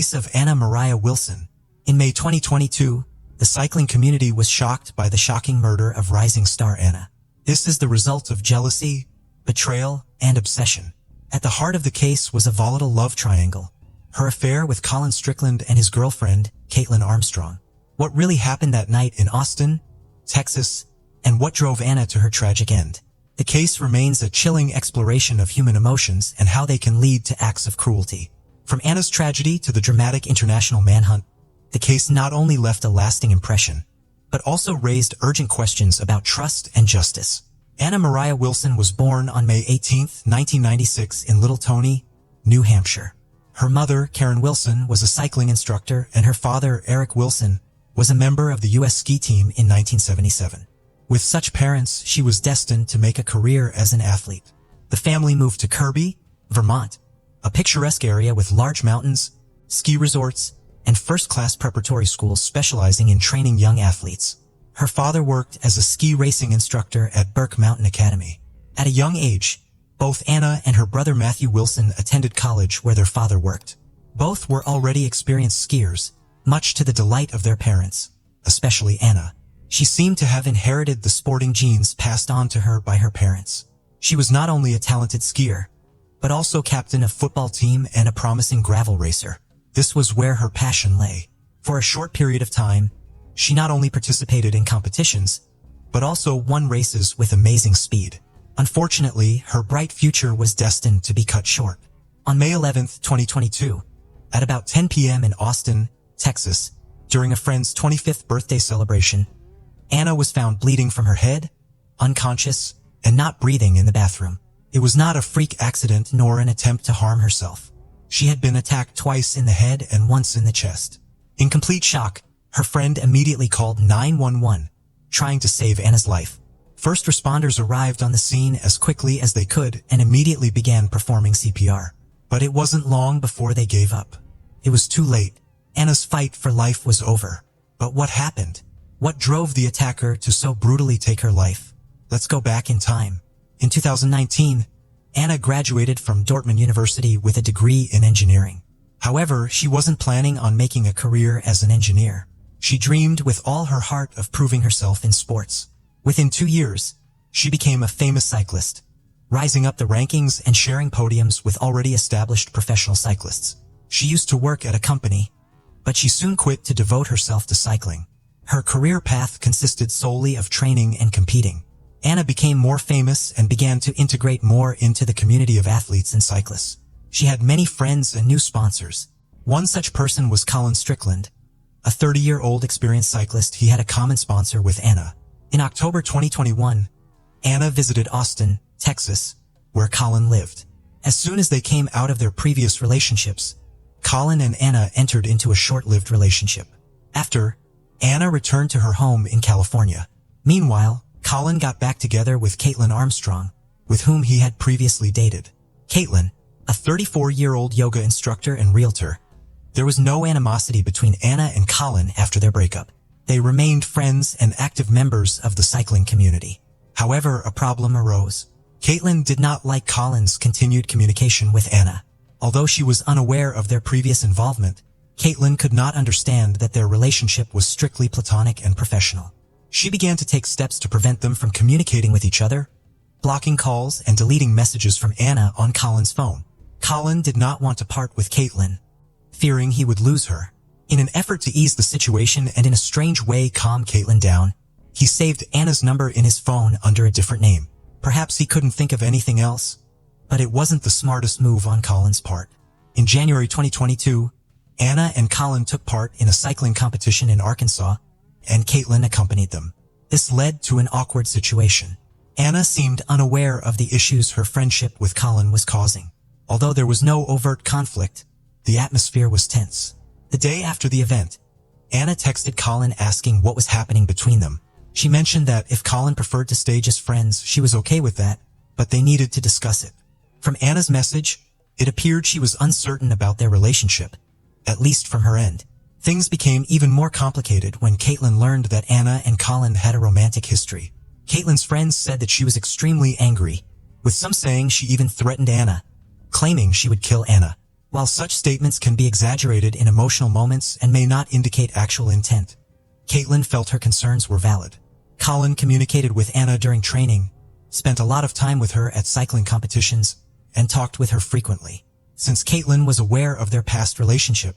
case of Anna Maria Wilson. In May 2022, the cycling community was shocked by the shocking murder of rising star Anna. This is the result of jealousy, betrayal, and obsession. At the heart of the case was a volatile love triangle: her affair with Colin Strickland and his girlfriend, Caitlin Armstrong. What really happened that night in Austin, Texas, and what drove Anna to her tragic end? The case remains a chilling exploration of human emotions and how they can lead to acts of cruelty. From Anna's tragedy to the dramatic international manhunt, the case not only left a lasting impression, but also raised urgent questions about trust and justice. Anna Maria Wilson was born on May 18, 1996 in Little Tony, New Hampshire. Her mother, Karen Wilson, was a cycling instructor, and her father, Eric Wilson, was a member of the U.S. ski team in 1977. With such parents, she was destined to make a career as an athlete. The family moved to Kirby, Vermont, a picturesque area with large mountains, ski resorts, and first-class preparatory schools specializing in training young athletes. Her father worked as a ski racing instructor at Burke Mountain Academy. At a young age, both Anna and her brother Matthew Wilson attended college where their father worked. Both were already experienced skiers, much to the delight of their parents, especially Anna. She seemed to have inherited the sporting genes passed on to her by her parents. She was not only a talented skier, but also captain of a football team and a promising gravel racer. This was where her passion lay. For a short period of time, she not only participated in competitions, but also won races with amazing speed. Unfortunately, her bright future was destined to be cut short. On May 11, 2022, at about 10 p.m. in Austin, Texas, during a friend's 25th birthday celebration, Anna was found bleeding from her head, unconscious, and not breathing in the bathroom. It was not a freak accident nor an attempt to harm herself. She had been attacked twice in the head and once in the chest. In complete shock, her friend immediately called 911, trying to save Anna's life. First responders arrived on the scene as quickly as they could and immediately began performing CPR. But it wasn't long before they gave up. It was too late. Anna's fight for life was over. But what happened? What drove the attacker to so brutally take her life? Let's go back in time. In 2019, Anna graduated from Dortmund University with a degree in engineering. However, she wasn't planning on making a career as an engineer. She dreamed with all her heart of proving herself in sports. Within 2 years, she became a famous cyclist, rising up the rankings and sharing podiums with already established professional cyclists. She used to work at a company, but she soon quit to devote herself to cycling. Her career path consisted solely of training and competing. Anna became more famous and began to integrate more into the community of athletes and cyclists. She had many friends and new sponsors. One such person was Colin Strickland, a 30-year-old experienced cyclist. He had a common sponsor with Anna. In October 2021, Anna visited Austin, Texas, where Colin lived. As soon as they came out of their previous relationships, Colin and Anna entered into a short-lived relationship. After, Anna returned to her home in California. Meanwhile, Colin got back together with Caitlin Armstrong, with whom he had previously dated. Caitlin, a 34-year-old yoga instructor and realtor. There was no animosity between Anna and Colin after their breakup. They remained friends and active members of the cycling community. However, a problem arose. Caitlin did not like Colin's continued communication with Anna. Although she was unaware of their previous involvement, Caitlin could not understand that their relationship was strictly platonic and professional. She began to take steps to prevent them from communicating with each other, blocking calls and deleting messages from Anna on Colin's phone. Colin did not want to part with Caitlin, fearing he would lose her. In an effort to ease the situation and in a strange way calm Caitlin down, he saved Anna's number in his phone under a different name. Perhaps he couldn't think of anything else, but it wasn't the smartest move on Colin's part. In January 2022, Anna and Colin took part in a cycling competition in Arkansas, and Caitlin accompanied them. This led to an awkward situation. Anna seemed unaware of the issues her friendship with Colin was causing. Although there was no overt conflict, the atmosphere was tense. The day after the event, Anna texted Colin asking what was happening between them. She mentioned that if Colin preferred to stay just friends, she was okay with that, but they needed to discuss it. From Anna's message, it appeared she was uncertain about their relationship, at least from her end. Things became even more complicated when Caitlin learned that Anna and Colin had a romantic history. Caitlin's friends said that she was extremely angry, with some saying she even threatened Anna, claiming she would kill Anna. While such statements can be exaggerated in emotional moments and may not indicate actual intent, Caitlin felt her concerns were valid. Colin communicated with Anna during training, spent a lot of time with her at cycling competitions, and talked with her frequently. Since Caitlin was aware of their past relationship,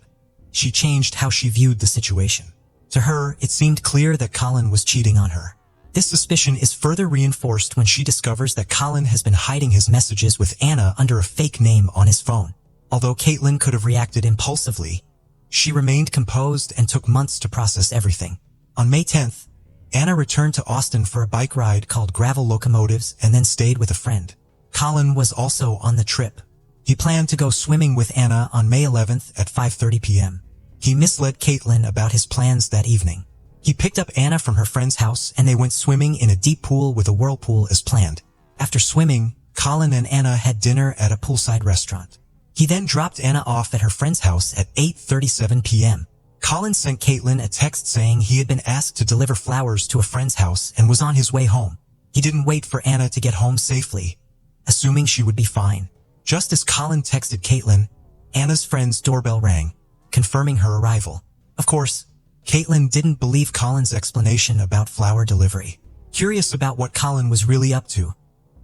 she changed how she viewed the situation. To her, it seemed clear that Colin was cheating on her. This suspicion is further reinforced when she discovers that Colin has been hiding his messages with Anna under a fake name on his phone. Although Caitlin could have reacted impulsively, she remained composed and took months to process everything. On May 10th, Anna returned to Austin for a bike ride called Gravel Locomotives and then stayed with a friend. Colin was also on the trip. He planned to go swimming with Anna on May 11th at 5:30 p.m. He misled Caitlin about his plans that evening. He picked up Anna from her friend's house and they went swimming in a deep pool with a whirlpool as planned. After swimming, Colin and Anna had dinner at a poolside restaurant. He then dropped Anna off at her friend's house at 8:37 p.m. Colin sent Caitlin a text saying he had been asked to deliver flowers to a friend's house and was on his way home. He didn't wait for Anna to get home safely, assuming she would be fine. Just as Colin texted Caitlin, Anna's friend's doorbell rang, confirming her arrival. Of course, Caitlin didn't believe Colin's explanation about flower delivery. Curious about what Colin was really up to,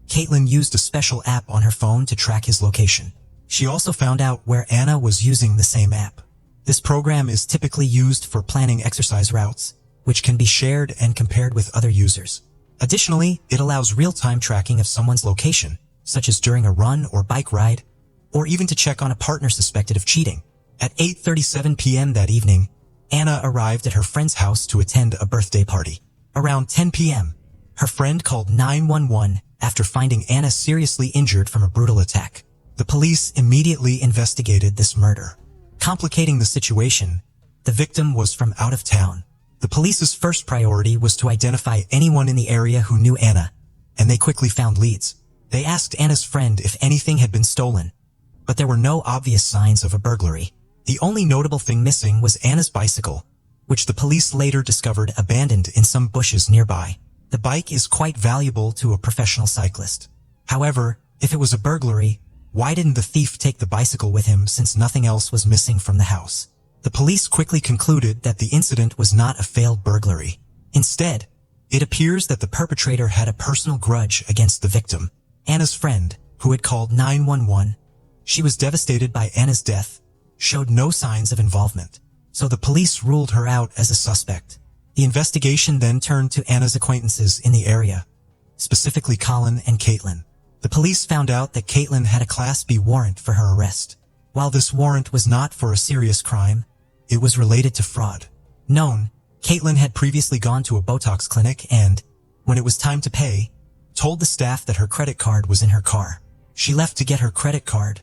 Caitlin used a special app on her phone to track his location. She also found out where Anna was using the same app. This program is typically used for planning exercise routes, which can be shared and compared with other users. Additionally, it allows real-time tracking of someone's location, such as during a run or bike ride, or even to check on a partner suspected of cheating. At 8:37 p.m. that evening, Anna arrived at her friend's house to attend a birthday party. Around 10 p.m., her friend called 911 after finding Anna seriously injured from a brutal attack. The police immediately investigated this murder. Complicating the situation, the victim was from out of town. The police's first priority was to identify anyone in the area who knew Anna, and they quickly found leads. They asked Anna's friend if anything had been stolen, but there were no obvious signs of a burglary. The only notable thing missing was Anna's bicycle, which the police later discovered abandoned in some bushes nearby. The bike is quite valuable to a professional cyclist. However, if it was a burglary, why didn't the thief take the bicycle with him since nothing else was missing from the house? The police quickly concluded that the incident was not a failed burglary. Instead, it appears that the perpetrator had a personal grudge against the victim, Anna's friend, who had called 911. She was devastated by Anna's death, showed no signs of involvement, so the police ruled her out as a suspect. The investigation then turned to Anna's acquaintances in the area, specifically Colin and Caitlin. The police found out that Caitlin had a Class B warrant for her arrest. While this warrant was not for a serious crime, it was related to fraud. Caitlin had previously gone to a Botox clinic and, when it was time to pay, told the staff that her credit card was in her car. She left to get her credit card,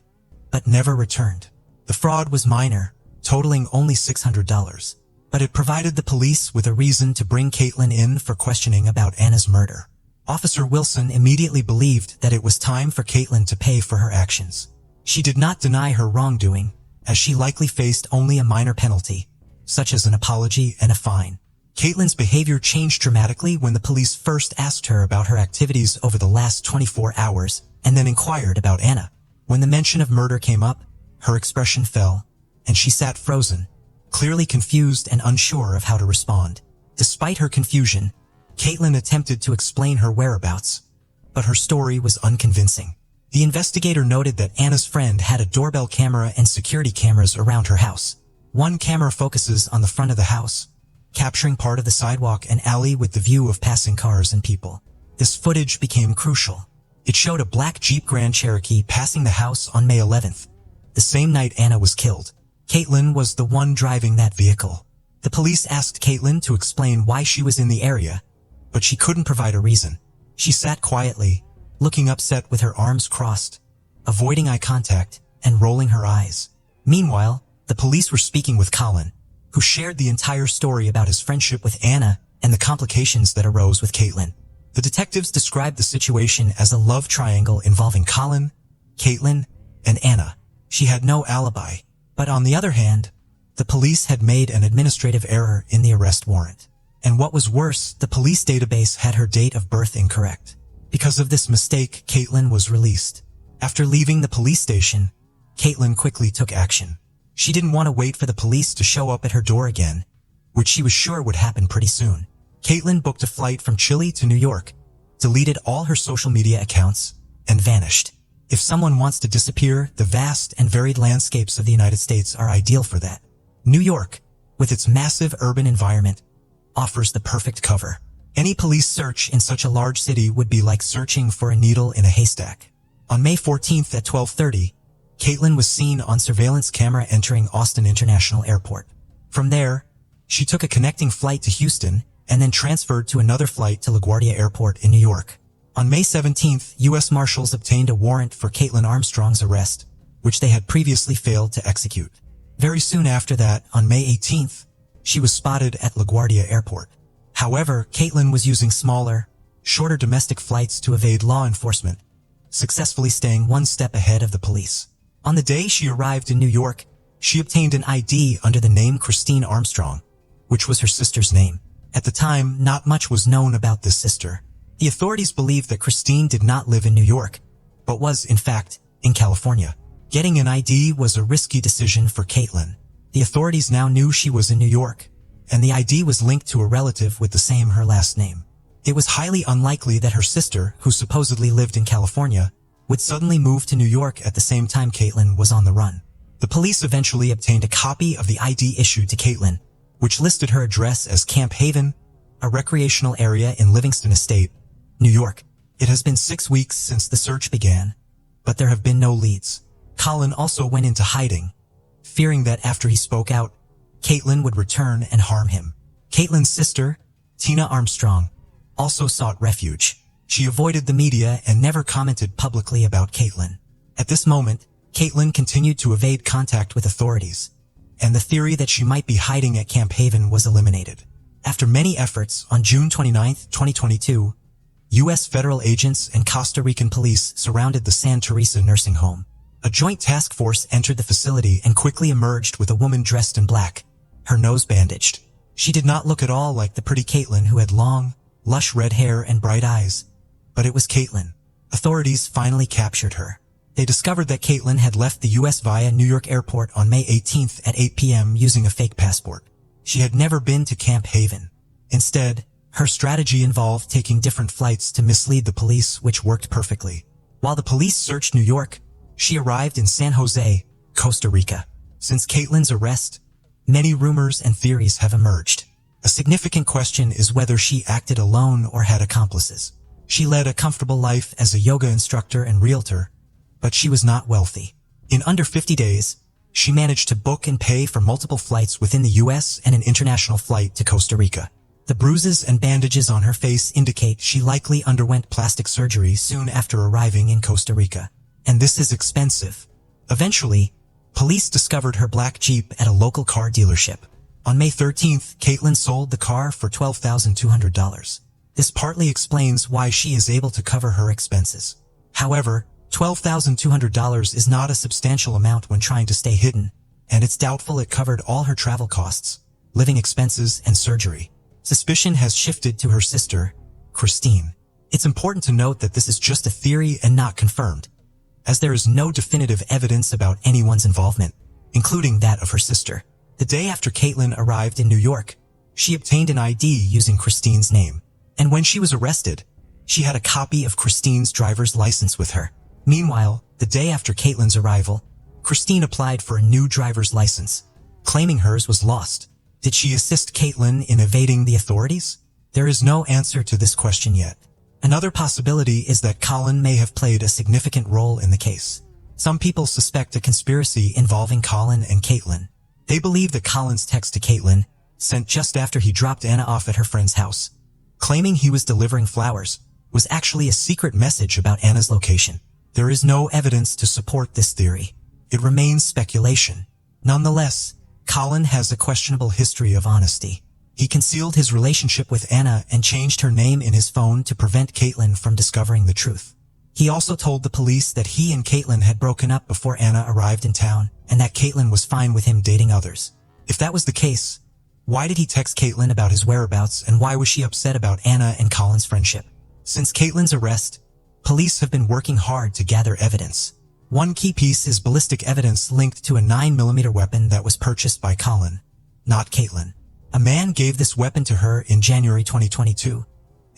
but never returned. The fraud was minor, totaling only $600, but it provided the police with a reason to bring Caitlin in for questioning about Anna's murder. Officer Wilson immediately believed that it was time for Caitlin to pay for her actions. She did not deny her wrongdoing, as she likely faced only a minor penalty, such as an apology and a fine. Caitlin's behavior changed dramatically when the police first asked her about her activities over the last 24 hours and then inquired about Anna. When the mention of murder came up, her expression fell, and she sat frozen, clearly confused and unsure of how to respond. Despite her confusion, Caitlin attempted to explain her whereabouts, but her story was unconvincing. The investigator noted that Anna's friend had a doorbell camera and security cameras around her house. One camera focuses on the front of the house, capturing part of the sidewalk and alley with the view of passing cars and people. This footage became crucial. It showed a black Jeep Grand Cherokee passing the house on May 11th, the same night Anna was killed. Caitlin was the one driving that vehicle. The police asked Caitlin to explain why she was in the area, but she couldn't provide a reason. She sat quietly, looking upset with her arms crossed, avoiding eye contact, and rolling her eyes. Meanwhile, the police were speaking with Colin, who shared the entire story about his friendship with Anna and the complications that arose with Caitlin. The detectives described the situation as a love triangle involving Colin, Caitlin, and Anna. She had no alibi, but on the other hand, the police had made an administrative error in the arrest warrant. And what was worse, the police database had her date of birth incorrect. Because of this mistake, Caitlin was released. After leaving the police station, Caitlin quickly took action. She didn't want to wait for the police to show up at her door again, which she was sure would happen pretty soon. Caitlin booked a flight from Chile to New York, deleted all her social media accounts, and vanished. If someone wants to disappear, the vast and varied landscapes of the United States are ideal for that. New York, with its massive urban environment, offers the perfect cover. Any police search in such a large city would be like searching for a needle in a haystack. On May 14th at 12:30, Caitlin was seen on surveillance camera entering Austin International Airport. From there, she took a connecting flight to Houston and then transferred to another flight to LaGuardia Airport in New York. On May 17th, U.S. Marshals obtained a warrant for Caitlin Armstrong's arrest, which they had previously failed to execute. Very soon after that, on May 18th, she was spotted at LaGuardia Airport. However, Caitlin was using smaller, shorter domestic flights to evade law enforcement, successfully staying one step ahead of the police. On the day she arrived in New York, she obtained an ID under the name Christine Armstrong, which was her sister's name. At the time, not much was known about this sister. The authorities believed that Christine did not live in New York, but was, in fact, in California. Getting an ID was a risky decision for Caitlin. The authorities now knew she was in New York, and the ID was linked to a relative with the same her last name. It was highly unlikely that her sister, who supposedly lived in California, would suddenly move to New York at the same time Caitlin was on the run. The police eventually obtained a copy of the ID issued to Caitlin, which listed her address as Camp Haven, a recreational area in Livingston Estate, New York. It has been 6 weeks since the search began, but there have been no leads. Colin also went into hiding, fearing that after he spoke out, Caitlin would return and harm him. Caitlin's sister, Tina Armstrong, also sought refuge. She avoided the media and never commented publicly about Caitlin. At this moment, Caitlin continued to evade contact with authorities, and the theory that she might be hiding at Camp Haven was eliminated. After many efforts, on June 29, 2022, U.S. federal agents and Costa Rican police surrounded the San Teresa nursing home. A joint task force entered the facility and quickly emerged with a woman dressed in black, her nose bandaged. She did not look at all like the pretty Caitlin who had long, lush red hair and bright eyes, but it was Caitlin. Authorities finally captured her. They discovered that Caitlin had left the U.S. via New York Airport on May 18th at 8 p.m. using a fake passport. She had never been to Camp Haven. Instead, her strategy involved taking different flights to mislead the police, which worked perfectly. While the police searched New York, she arrived in San Jose, Costa Rica. Since Caitlin's arrest, many rumors and theories have emerged. A significant question is whether she acted alone or had accomplices. She led a comfortable life as a yoga instructor and realtor, but she was not wealthy. In under 50 days, she managed to book and pay for multiple flights within the U.S. and an international flight to Costa Rica. The bruises and bandages on her face indicate she likely underwent plastic surgery soon after arriving in Costa Rica. And this is expensive. Eventually, police discovered her black Jeep at a local car dealership. On May 13th, Caitlin sold the car for $12,200. This partly explains why she is able to cover her expenses. However, $12,200 is not a substantial amount when trying to stay hidden, and it's doubtful it covered all her travel costs, living expenses, and surgery. Suspicion has shifted to her sister, Christine. It's important to note that this is just a theory and not confirmed, as there is no definitive evidence about anyone's involvement, including that of her sister. The day after Caitlin arrived in New York, she obtained an ID using Christine's name, and when she was arrested, she had a copy of Christine's driver's license with her. Meanwhile, the day after Caitlin's arrival, Christine applied for a new driver's license, claiming hers was lost. Did she assist Caitlin in evading the authorities? There is no answer to this question yet. Another possibility is that Colin may have played a significant role in the case. Some people suspect a conspiracy involving Colin and Caitlin. They believe that Colin's text to Caitlin, sent just after he dropped Anna off at her friend's house, claiming he was delivering flowers, was actually a secret message about Anna's location. There is no evidence to support this theory. It remains speculation. Nonetheless, Colin has a questionable history of honesty. He concealed his relationship with Anna and changed her name in his phone to prevent Caitlin from discovering the truth. He also told the police that he and Caitlin had broken up before Anna arrived in town, and that Caitlin was fine with him dating others. If that was the case, why did he text Caitlin about his whereabouts, and why was she upset about Anna and Colin's friendship? Since Caitlin's arrest, police have been working hard to gather evidence. One key piece is ballistic evidence linked to a 9mm weapon that was purchased by Colin, not Caitlin. A man gave this weapon to her in January 2022,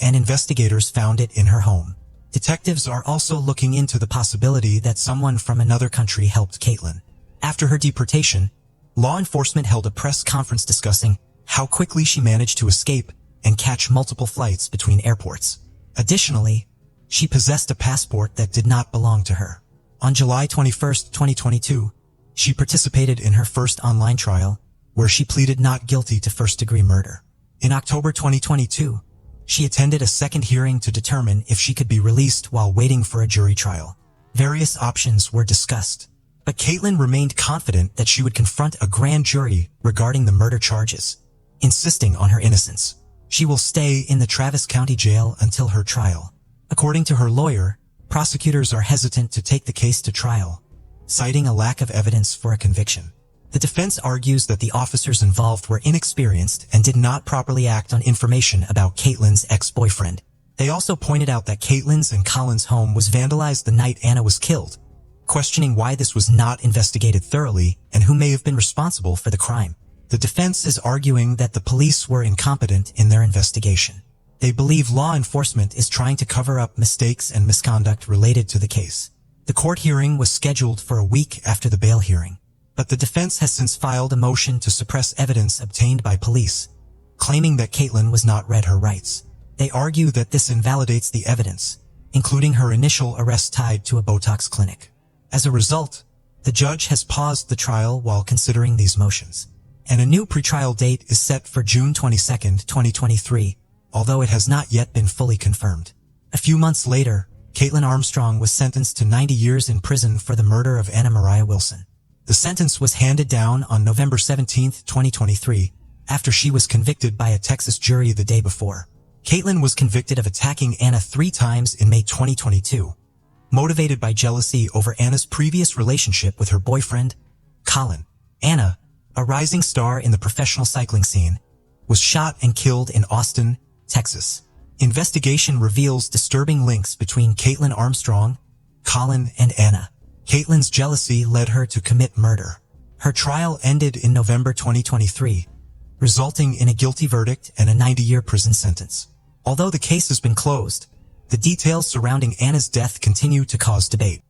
and investigators found it in her home. Detectives are also looking into the possibility that someone from another country helped Caitlin. After her deportation, law enforcement held a press conference discussing how quickly she managed to escape and catch multiple flights between airports. Additionally, she possessed a passport that did not belong to her. On July 21, 2022, she participated in her first online trial, where she pleaded not guilty to first-degree murder. In October 2022, she attended a second hearing to determine if she could be released while waiting for a jury trial. Various options were discussed, but Caitlin remained confident that she would confront a grand jury regarding the murder charges, insisting on her innocence. She will stay in the Travis County Jail until her trial. According to her lawyer, prosecutors are hesitant to take the case to trial, citing a lack of evidence for a conviction. The defense argues that the officers involved were inexperienced and did not properly act on information about Caitlin's ex-boyfriend. They also pointed out that Caitlin's and Colin's home was vandalized the night Anna was killed, questioning why this was not investigated thoroughly and who may have been responsible for the crime. The defense is arguing that the police were incompetent in their investigation. They believe law enforcement is trying to cover up mistakes and misconduct related to the case. The court hearing was scheduled for a week after the bail hearing, but the defense has since filed a motion to suppress evidence obtained by police, claiming that Caitlin was not read her rights. They argue that this invalidates the evidence, including her initial arrest tied to a Botox clinic. As a result, the judge has paused the trial while considering these motions, and a new pretrial date is set for June 22, 2023, although it has not yet been fully confirmed. A few months later, Caitlin Armstrong was sentenced to 90 years in prison for the murder of Anna Maria Wilson. The sentence was handed down on November 17, 2023, after she was convicted by a Texas jury the day before. Caitlin was convicted of attacking Anna 3 times in May 2022, motivated by jealousy over Anna's previous relationship with her boyfriend, Colin. Anna, a rising star in the professional cycling scene, was shot and killed in Austin, Texas. Investigation reveals disturbing links between Caitlin Armstrong, Colin, and Anna. Caitlin's jealousy led her to commit murder. Her trial ended in November 2023, resulting in a guilty verdict and a 90-year prison sentence. Although the case has been closed, the details surrounding Anna's death continue to cause debate.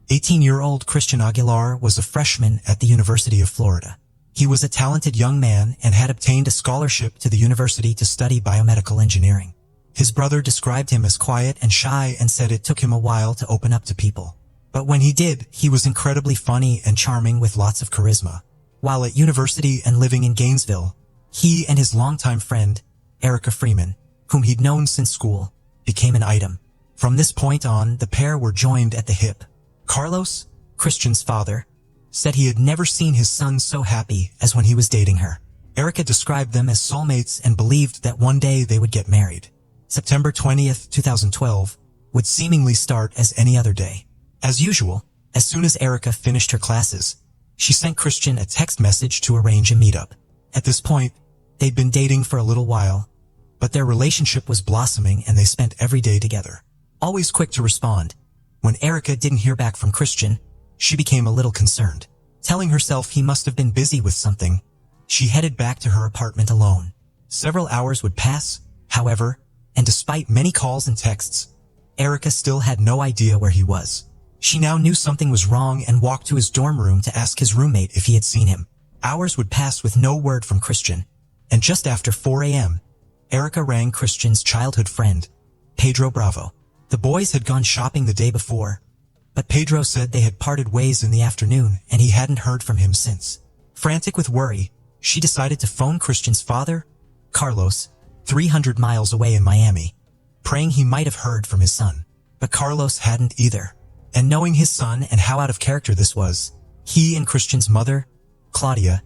18-year-old Christian Aguilar was a freshman at the University of Florida. He was a talented young man and had obtained a scholarship to the university to study biomedical engineering. His brother described him as quiet and shy and said it took him a while to open up to people. But when he did, he was incredibly funny and charming with lots of charisma. While at university and living in Gainesville, he and his longtime friend, Erica Freeman, whom he'd known since school, became an item. From this point on, the pair were joined at the hip. Carlos, Christian's father, said he had never seen his son so happy as when he was dating her. Erica described them as soulmates and believed that one day they would get married. September 20th, 2012, would seemingly start as any other day. As usual, as soon as Erica finished her classes, she sent Christian a text message to arrange a meetup. At this point, they'd been dating for a little while, but their relationship was blossoming and they spent every day together. Always quick to respond. When Erica didn't hear back from Christian, she became a little concerned. Telling herself he must have been busy with something, she headed back to her apartment alone. Several hours would pass, however, and despite many calls and texts, Erica still had no idea where he was. She now knew something was wrong and walked to his dorm room to ask his roommate if he had seen him. Hours would pass with no word from Christian, and just after 4 a.m., Erica rang Christian's childhood friend, Pedro Bravo. The boys had gone shopping the day before, but Pedro said they had parted ways in the afternoon and he hadn't heard from him since. Frantic with worry, she decided to phone Christian's father, Carlos, 300 miles away in Miami, praying he might have heard from his son. But Carlos hadn't either. And knowing his son and how out of character this was, he and Christian's mother, Claudia,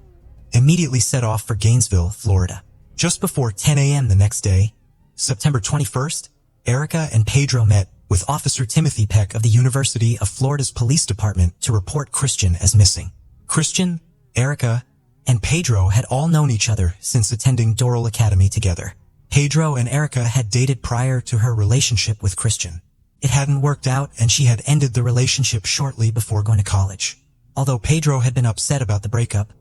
immediately set off for Gainesville, Florida. Just before 10 a.m. the next day, September 21st, Erica and Pedro met with Officer Timothy Peck of the University of Florida's police department to report Christian as missing. Christian, Erica, and Pedro had all known each other since attending Doral Academy together. Pedro and Erica had dated prior to her relationship with Christian. It hadn't worked out and she had ended the relationship shortly before going to college. Although Pedro had been upset about the breakup,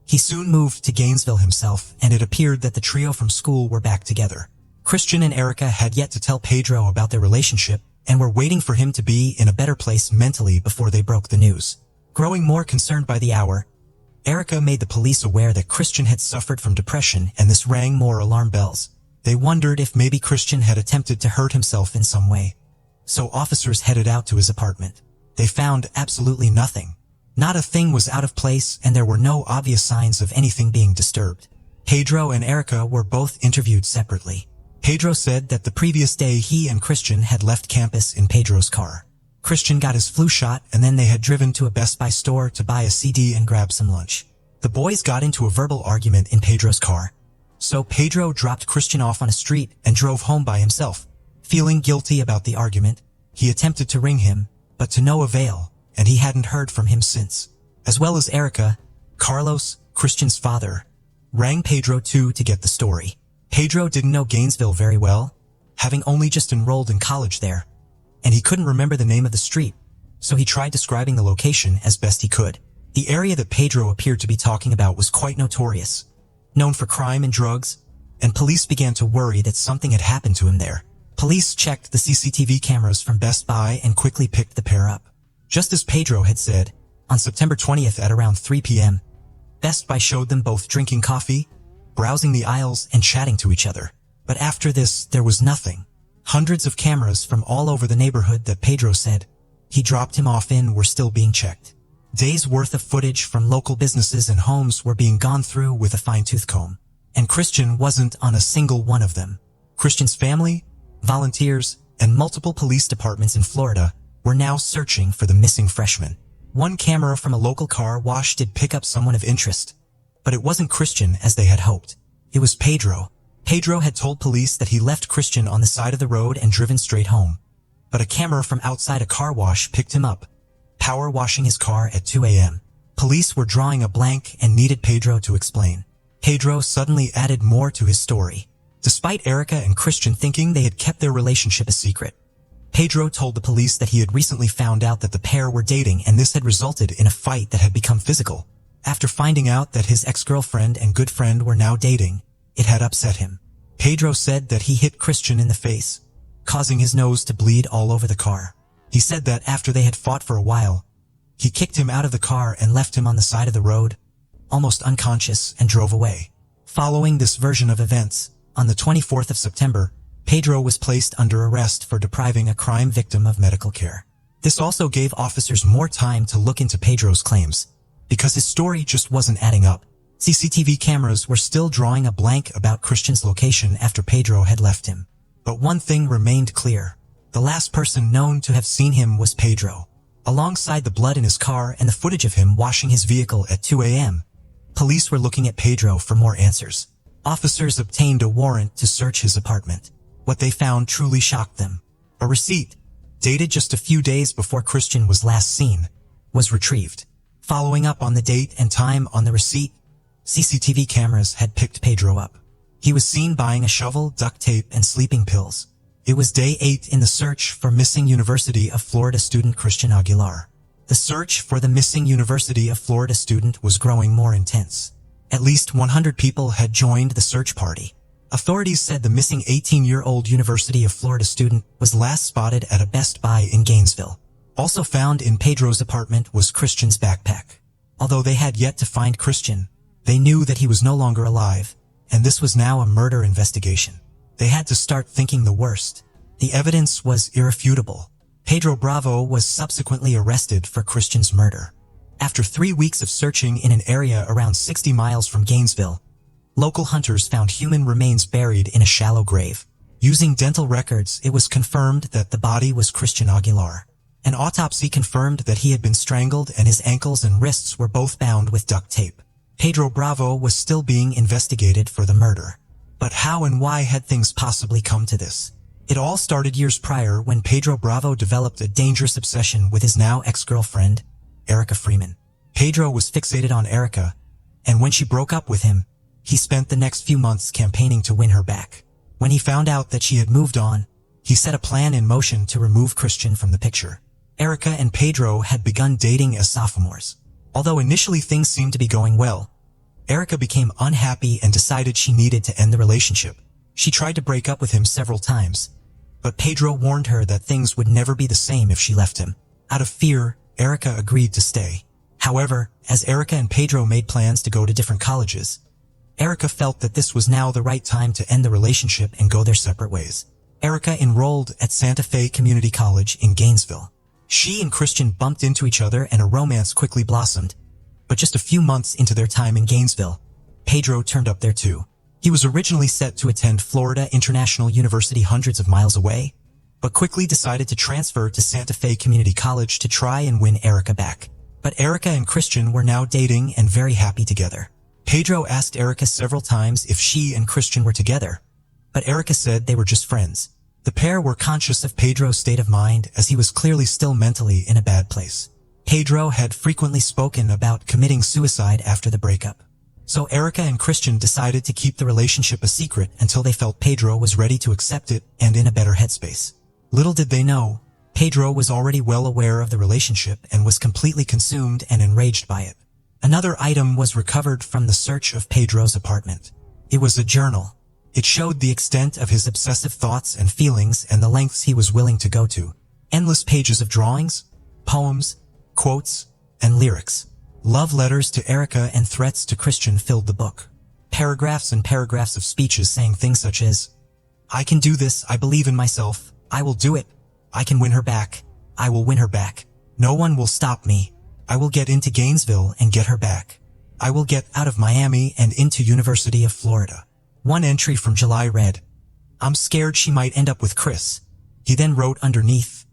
he soon moved to Gainesville himself, and it appeared that the trio from school were back together. Christian and Erica had yet to tell Pedro about their relationship and were waiting for him to be in a better place mentally before they broke the news. Growing more concerned by the hour, Erica made the police aware that Christian had suffered from depression, and this rang more alarm bells. They wondered if maybe Christian had attempted to hurt himself in some way. So officers headed out to his apartment. They found absolutely nothing. Not a thing was out of place, and there were no obvious signs of anything being disturbed. Pedro and Erica were both interviewed separately. Pedro said that the previous day he and Christian had left campus in Pedro's car. Christian got his flu shot, and then they had driven to a Best Buy store to buy a CD and grab some lunch. The boys got into a verbal argument in Pedro's car. So Pedro dropped Christian off on a street and drove home by himself. Feeling guilty about the argument, he attempted to ring him, but to no avail, and he hadn't heard from him since. As well as Erica, Carlos, Christian's father, rang Pedro too to get the story. Pedro didn't know Gainesville very well, having only just enrolled in college there, and he couldn't remember the name of the street, so he tried describing the location as best he could. The area that Pedro appeared to be talking about was quite notorious, known for crime and drugs, and police began to worry that something had happened to him there. Police checked the CCTV cameras from Best Buy and quickly picked the pair up. Just as Pedro had said, on September 20th at around 3 p.m., Best Buy showed them both drinking coffee, browsing the aisles, and chatting to each other. But after this, there was nothing. Hundreds of cameras from all over the neighborhood that Pedro said he dropped him off in were still being checked. Days' worth of footage from local businesses and homes were being gone through with a fine-tooth comb. And Christian wasn't on a single one of them. Christian's family, volunteers, and multiple police departments in Florida were now searching for the missing freshman. One camera from a local car wash did pick up someone of interest, but it wasn't Christian as they had hoped. It was Pedro. Pedro had told police that he left Christian on the side of the road and driven straight home. But a camera from outside a car wash picked him up, power washing his car at 2 a.m. Police were drawing a blank and needed Pedro to explain. Pedro suddenly added more to his story. Despite Erica and Christian thinking they had kept their relationship a secret, Pedro told the police that he had recently found out that the pair were dating, and this had resulted in a fight that had become physical. After finding out that his ex-girlfriend and good friend were now dating, it had upset him. Pedro said that he hit Christian in the face, causing his nose to bleed all over the car. He said that after they had fought for a while, he kicked him out of the car and left him on the side of the road, almost unconscious, and drove away. Following this version of events, on the 24th of September, Pedro was placed under arrest for depriving a crime victim of medical care. This also gave officers more time to look into Pedro's claims, because his story just wasn't adding up. CCTV cameras were still drawing a blank about Christian's location after Pedro had left him. But one thing remained clear. The last person known to have seen him was Pedro. Alongside the blood in his car and the footage of him washing his vehicle at 2 a.m., police were looking at Pedro for more answers. Officers obtained a warrant to search his apartment. What they found truly shocked them. A receipt, dated just a few days before Christian was last seen, was retrieved. Following up on the date and time on the receipt, CCTV cameras had picked Pedro up. He was seen buying a shovel, duct tape, and sleeping pills. It was day 8 in the search for missing University of Florida student Christian Aguilar. The search for the missing University of Florida student was growing more intense. At least 100 people had joined the search party. Authorities said the missing 18-year-old University of Florida student was last spotted at a Best Buy in Gainesville. Also found in Pedro's apartment was Christian's backpack. Although they had yet to find Christian, they knew that he was no longer alive, and this was now a murder investigation. They had to start thinking the worst. The evidence was irrefutable. Pedro Bravo was subsequently arrested for Christian's murder. After 3 weeks of searching in an area around 60 miles from Gainesville, local hunters found human remains buried in a shallow grave. Using dental records, it was confirmed that the body was Christian Aguilar. An autopsy confirmed that he had been strangled and his ankles and wrists were both bound with duct tape. Pedro Bravo was still being investigated for the murder. But how and why had things possibly come to this? It all started years prior when Pedro Bravo developed a dangerous obsession with his now ex-girlfriend, Erica Freeman. Pedro was fixated on Erica, and when she broke up with him, he spent the next few months campaigning to win her back. When he found out that she had moved on, he set a plan in motion to remove Christian from the picture. Erica and Pedro had begun dating as sophomores. Although initially things seemed to be going well, Erica became unhappy and decided she needed to end the relationship. She tried to break up with him several times, but Pedro warned her that things would never be the same if she left him. Out of fear, Erica agreed to stay. However, as Erica and Pedro made plans to go to different colleges, Erica felt that this was now the right time to end the relationship and go their separate ways. Erica enrolled at Santa Fe Community College in Gainesville. She and Christian bumped into each other and a romance quickly blossomed. But just a few months into their time in Gainesville, Pedro turned up there too. He was originally set to attend Florida International University hundreds of miles away, but quickly decided to transfer to Santa Fe Community College to try and win Erica back. But Erica and Christian were now dating and very happy together. Pedro asked Erica several times if she and Christian were together, but Erica said they were just friends. The pair were conscious of Pedro's state of mind as he was clearly still mentally in a bad place. Pedro had frequently spoken about committing suicide after the breakup. So Erica and Christian decided to keep the relationship a secret until they felt Pedro was ready to accept it and in a better headspace. Little did they know, Pedro was already well aware of the relationship and was completely consumed and enraged by it. Another item was recovered from the search of Pedro's apartment. It was a journal. It showed the extent of his obsessive thoughts and feelings and the lengths he was willing to go to. Endless pages of drawings, poems, quotes, and lyrics. Love letters to Erica and threats to Christian filled the book. Paragraphs and paragraphs of speeches saying things such as, "I can do this, I believe in myself, I will do it, I can win her back, I will win her back, no one will stop me, I will get into Gainesville and get her back, I will get out of Miami and into University of Florida." One entry from July read, "I'm scared she might end up with Chris." He then wrote underneath,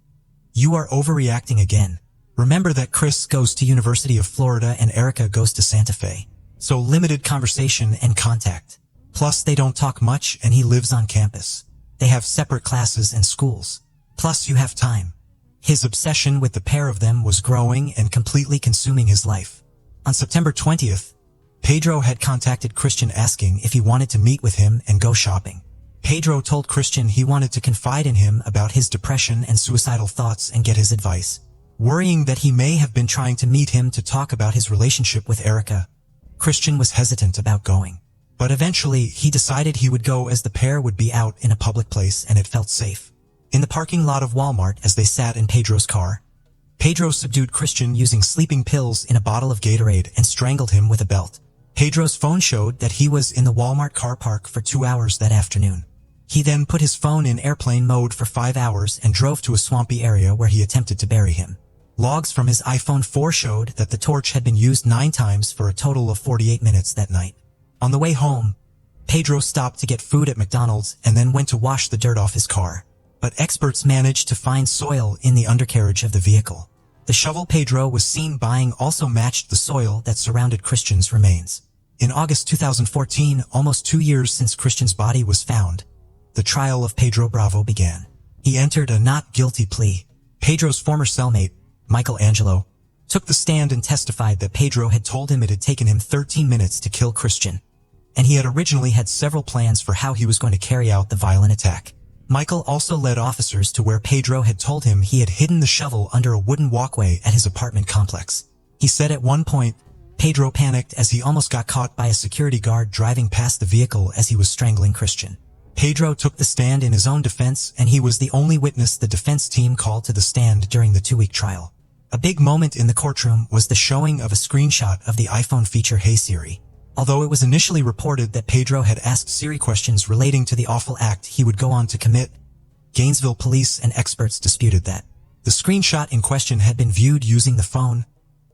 "You are overreacting again. Remember that Chris goes to University of Florida and Erica goes to Santa Fe. So limited conversation and contact. Plus they don't talk much and he lives on campus. They have separate classes and schools. Plus you have time." His obsession with the pair of them was growing and completely consuming his life. On September 20th, Pedro had contacted Christian asking if he wanted to meet with him and go shopping. Pedro told Christian he wanted to confide in him about his depression and suicidal thoughts and get his advice. Worrying that he may have been trying to meet him to talk about his relationship with Erica, Christian was hesitant about going. But eventually, he decided he would go as the pair would be out in a public place and it felt safe. In the parking lot of Walmart as they sat in Pedro's car, Pedro subdued Christian using sleeping pills in a bottle of Gatorade and strangled him with a belt. Pedro's phone showed that he was in the Walmart car park for 2 hours that afternoon. He then put his phone in airplane mode for 5 hours and drove to a swampy area where he attempted to bury him. Logs from his iPhone 4 showed that the torch had been used 9 times for a total of 48 minutes that night. On the way home, Pedro stopped to get food at McDonald's and then went to wash the dirt off his car. But experts managed to find soil in the undercarriage of the vehicle. The shovel Pedro was seen buying also matched the soil that surrounded Christian's remains. In August 2014, almost 2 years since Christian's body was found, the trial of Pedro Bravo began. He entered a not guilty plea. Pedro's former cellmate, Michael Angelo, took the stand and testified that Pedro had told him it had taken him 13 minutes to kill Christian, and he had originally had several plans for how he was going to carry out the violent attack. Michael also led officers to where Pedro had told him he had hidden the shovel under a wooden walkway at his apartment complex. He said at one point, Pedro panicked as he almost got caught by a security guard driving past the vehicle as he was strangling Christian. Pedro took the stand in his own defense, and he was the only witness the defense team called to the stand during the 2-week trial. A big moment in the courtroom was the showing of a screenshot of the iPhone feature Hey Siri. Although it was initially reported that Pedro had asked Siri questions relating to the awful act he would go on to commit, Gainesville police and experts disputed that. The screenshot in question had been viewed using the phone,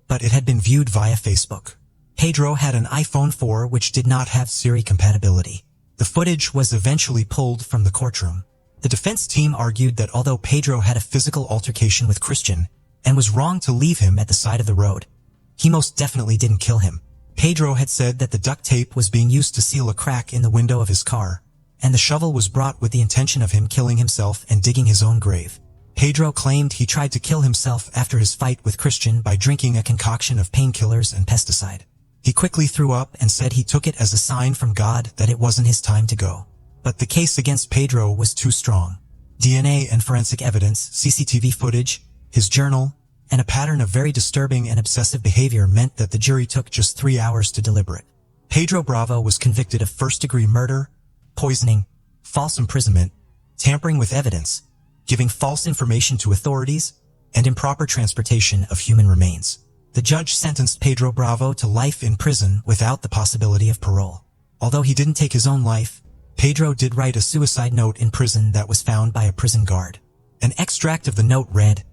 but it had been viewed via Facebook. Pedro had an iPhone 4 which did not have Siri compatibility. The footage was eventually pulled from the courtroom. The defense team argued that although Pedro had a physical altercation with Christian and was wrong to leave him at the side of the road, he most definitely didn't kill him. Pedro had said that the duct tape was being used to seal a crack in the window of his car, and the shovel was brought with the intention of him killing himself and digging his own grave. Pedro claimed he tried to kill himself after his fight with Christian by drinking a concoction of painkillers and pesticide. He quickly threw up and said he took it as a sign from God that it wasn't his time to go. But the case against Pedro was too strong. DNA and forensic evidence, CCTV footage, his journal, and a pattern of very disturbing and obsessive behavior meant that the jury took just 3 hours to deliberate. Pedro Bravo was convicted of first-degree murder, poisoning, false imprisonment, tampering with evidence, giving false information to authorities, and improper transportation of human remains. The judge sentenced Pedro Bravo to life in prison without the possibility of parole. Although he didn't take his own life, Pedro did write a suicide note in prison that was found by a prison guard. An extract of the note read,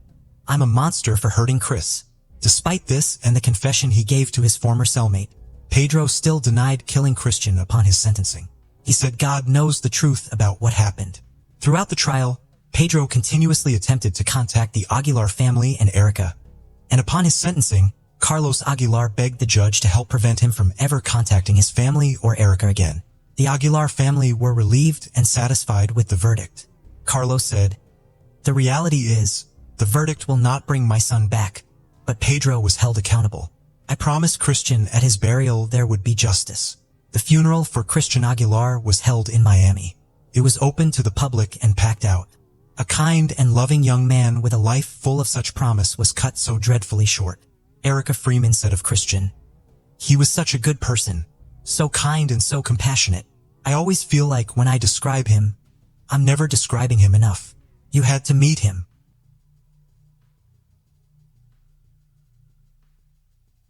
"I'm a monster for hurting Chris." Despite this and the confession he gave to his former cellmate, Pedro still denied killing Christian upon his sentencing. He said God knows the truth about what happened. Throughout the trial, Pedro continuously attempted to contact the Aguilar family and Erica, and upon his sentencing, Carlos Aguilar begged the judge to help prevent him from ever contacting his family or Erica again. The Aguilar family were relieved and satisfied with the verdict. Carlos said, "The reality is, the verdict will not bring my son back, but Pedro was held accountable. I promised Christian at his burial there would be justice." The funeral for Christian Aguilar was held in Miami. It was open to the public and packed out. A kind and loving young man with a life full of such promise was cut so dreadfully short. Erica Freeman said of Christian, "He was such a good person, so kind and so compassionate. I always feel like when I describe him, I'm never describing him enough. You had to meet him."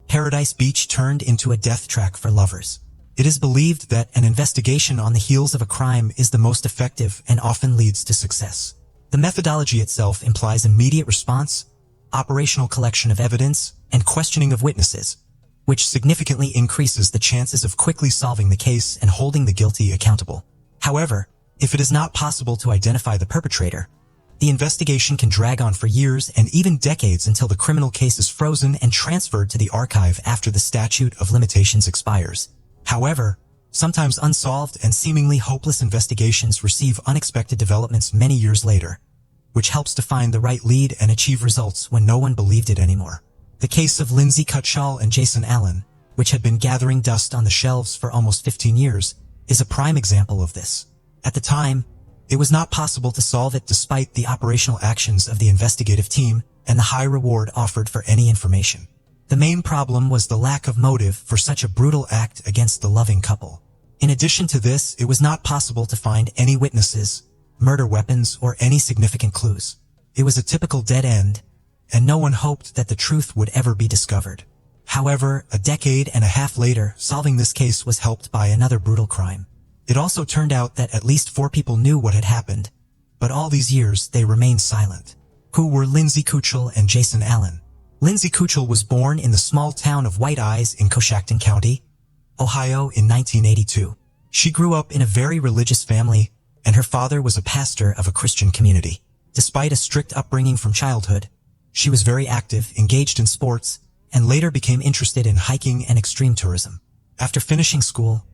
Paradise Beach turned into a death track for lovers. It is believed that an investigation on the heels of a crime is the most effective and often leads to success. The methodology itself implies immediate response, operational collection of evidence, and questioning of witnesses, which significantly increases the chances of quickly solving the case and holding the guilty accountable. However, if it is not possible to identify the perpetrator, the investigation can drag on for years and even decades until the criminal case is frozen and transferred to the archive after the statute of limitations expires. However, sometimes unsolved and seemingly hopeless investigations receive unexpected developments many years later, which helps to find the right lead and achieve results when no one believed it anymore. The case of Lindsay Cutshall and Jason Allen, which had been gathering dust on the shelves for almost 15 years, is a prime example of this. At the time, it was not possible to solve it despite the operational actions of the investigative team and the high reward offered for any information. The main problem was the lack of motive for such a brutal act against the loving couple. In addition to this, it was not possible to find any witnesses, murder weapons, or any significant clues. It was a typical dead end, and no one hoped that the truth would ever be discovered. However, a decade and a half later, solving this case was helped by another brutal crime. It also turned out that at least 4 people knew what had happened, but all these years they remained silent. Who were Lindsay Cutshall and Jason Allen? Lindsay Cutshall was born in the small town of White Eyes in Coshocton County, Ohio in 1982. She grew up in a very religious family, and her father was a pastor of a Christian community. Despite a strict upbringing from childhood, she was very active, engaged in sports, and later became interested in hiking and extreme tourism. After finishing school,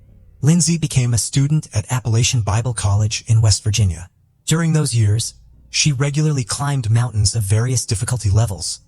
Lindsay became a student at Appalachian Bible College in West Virginia. During those years, she regularly climbed mountains of various difficulty levels,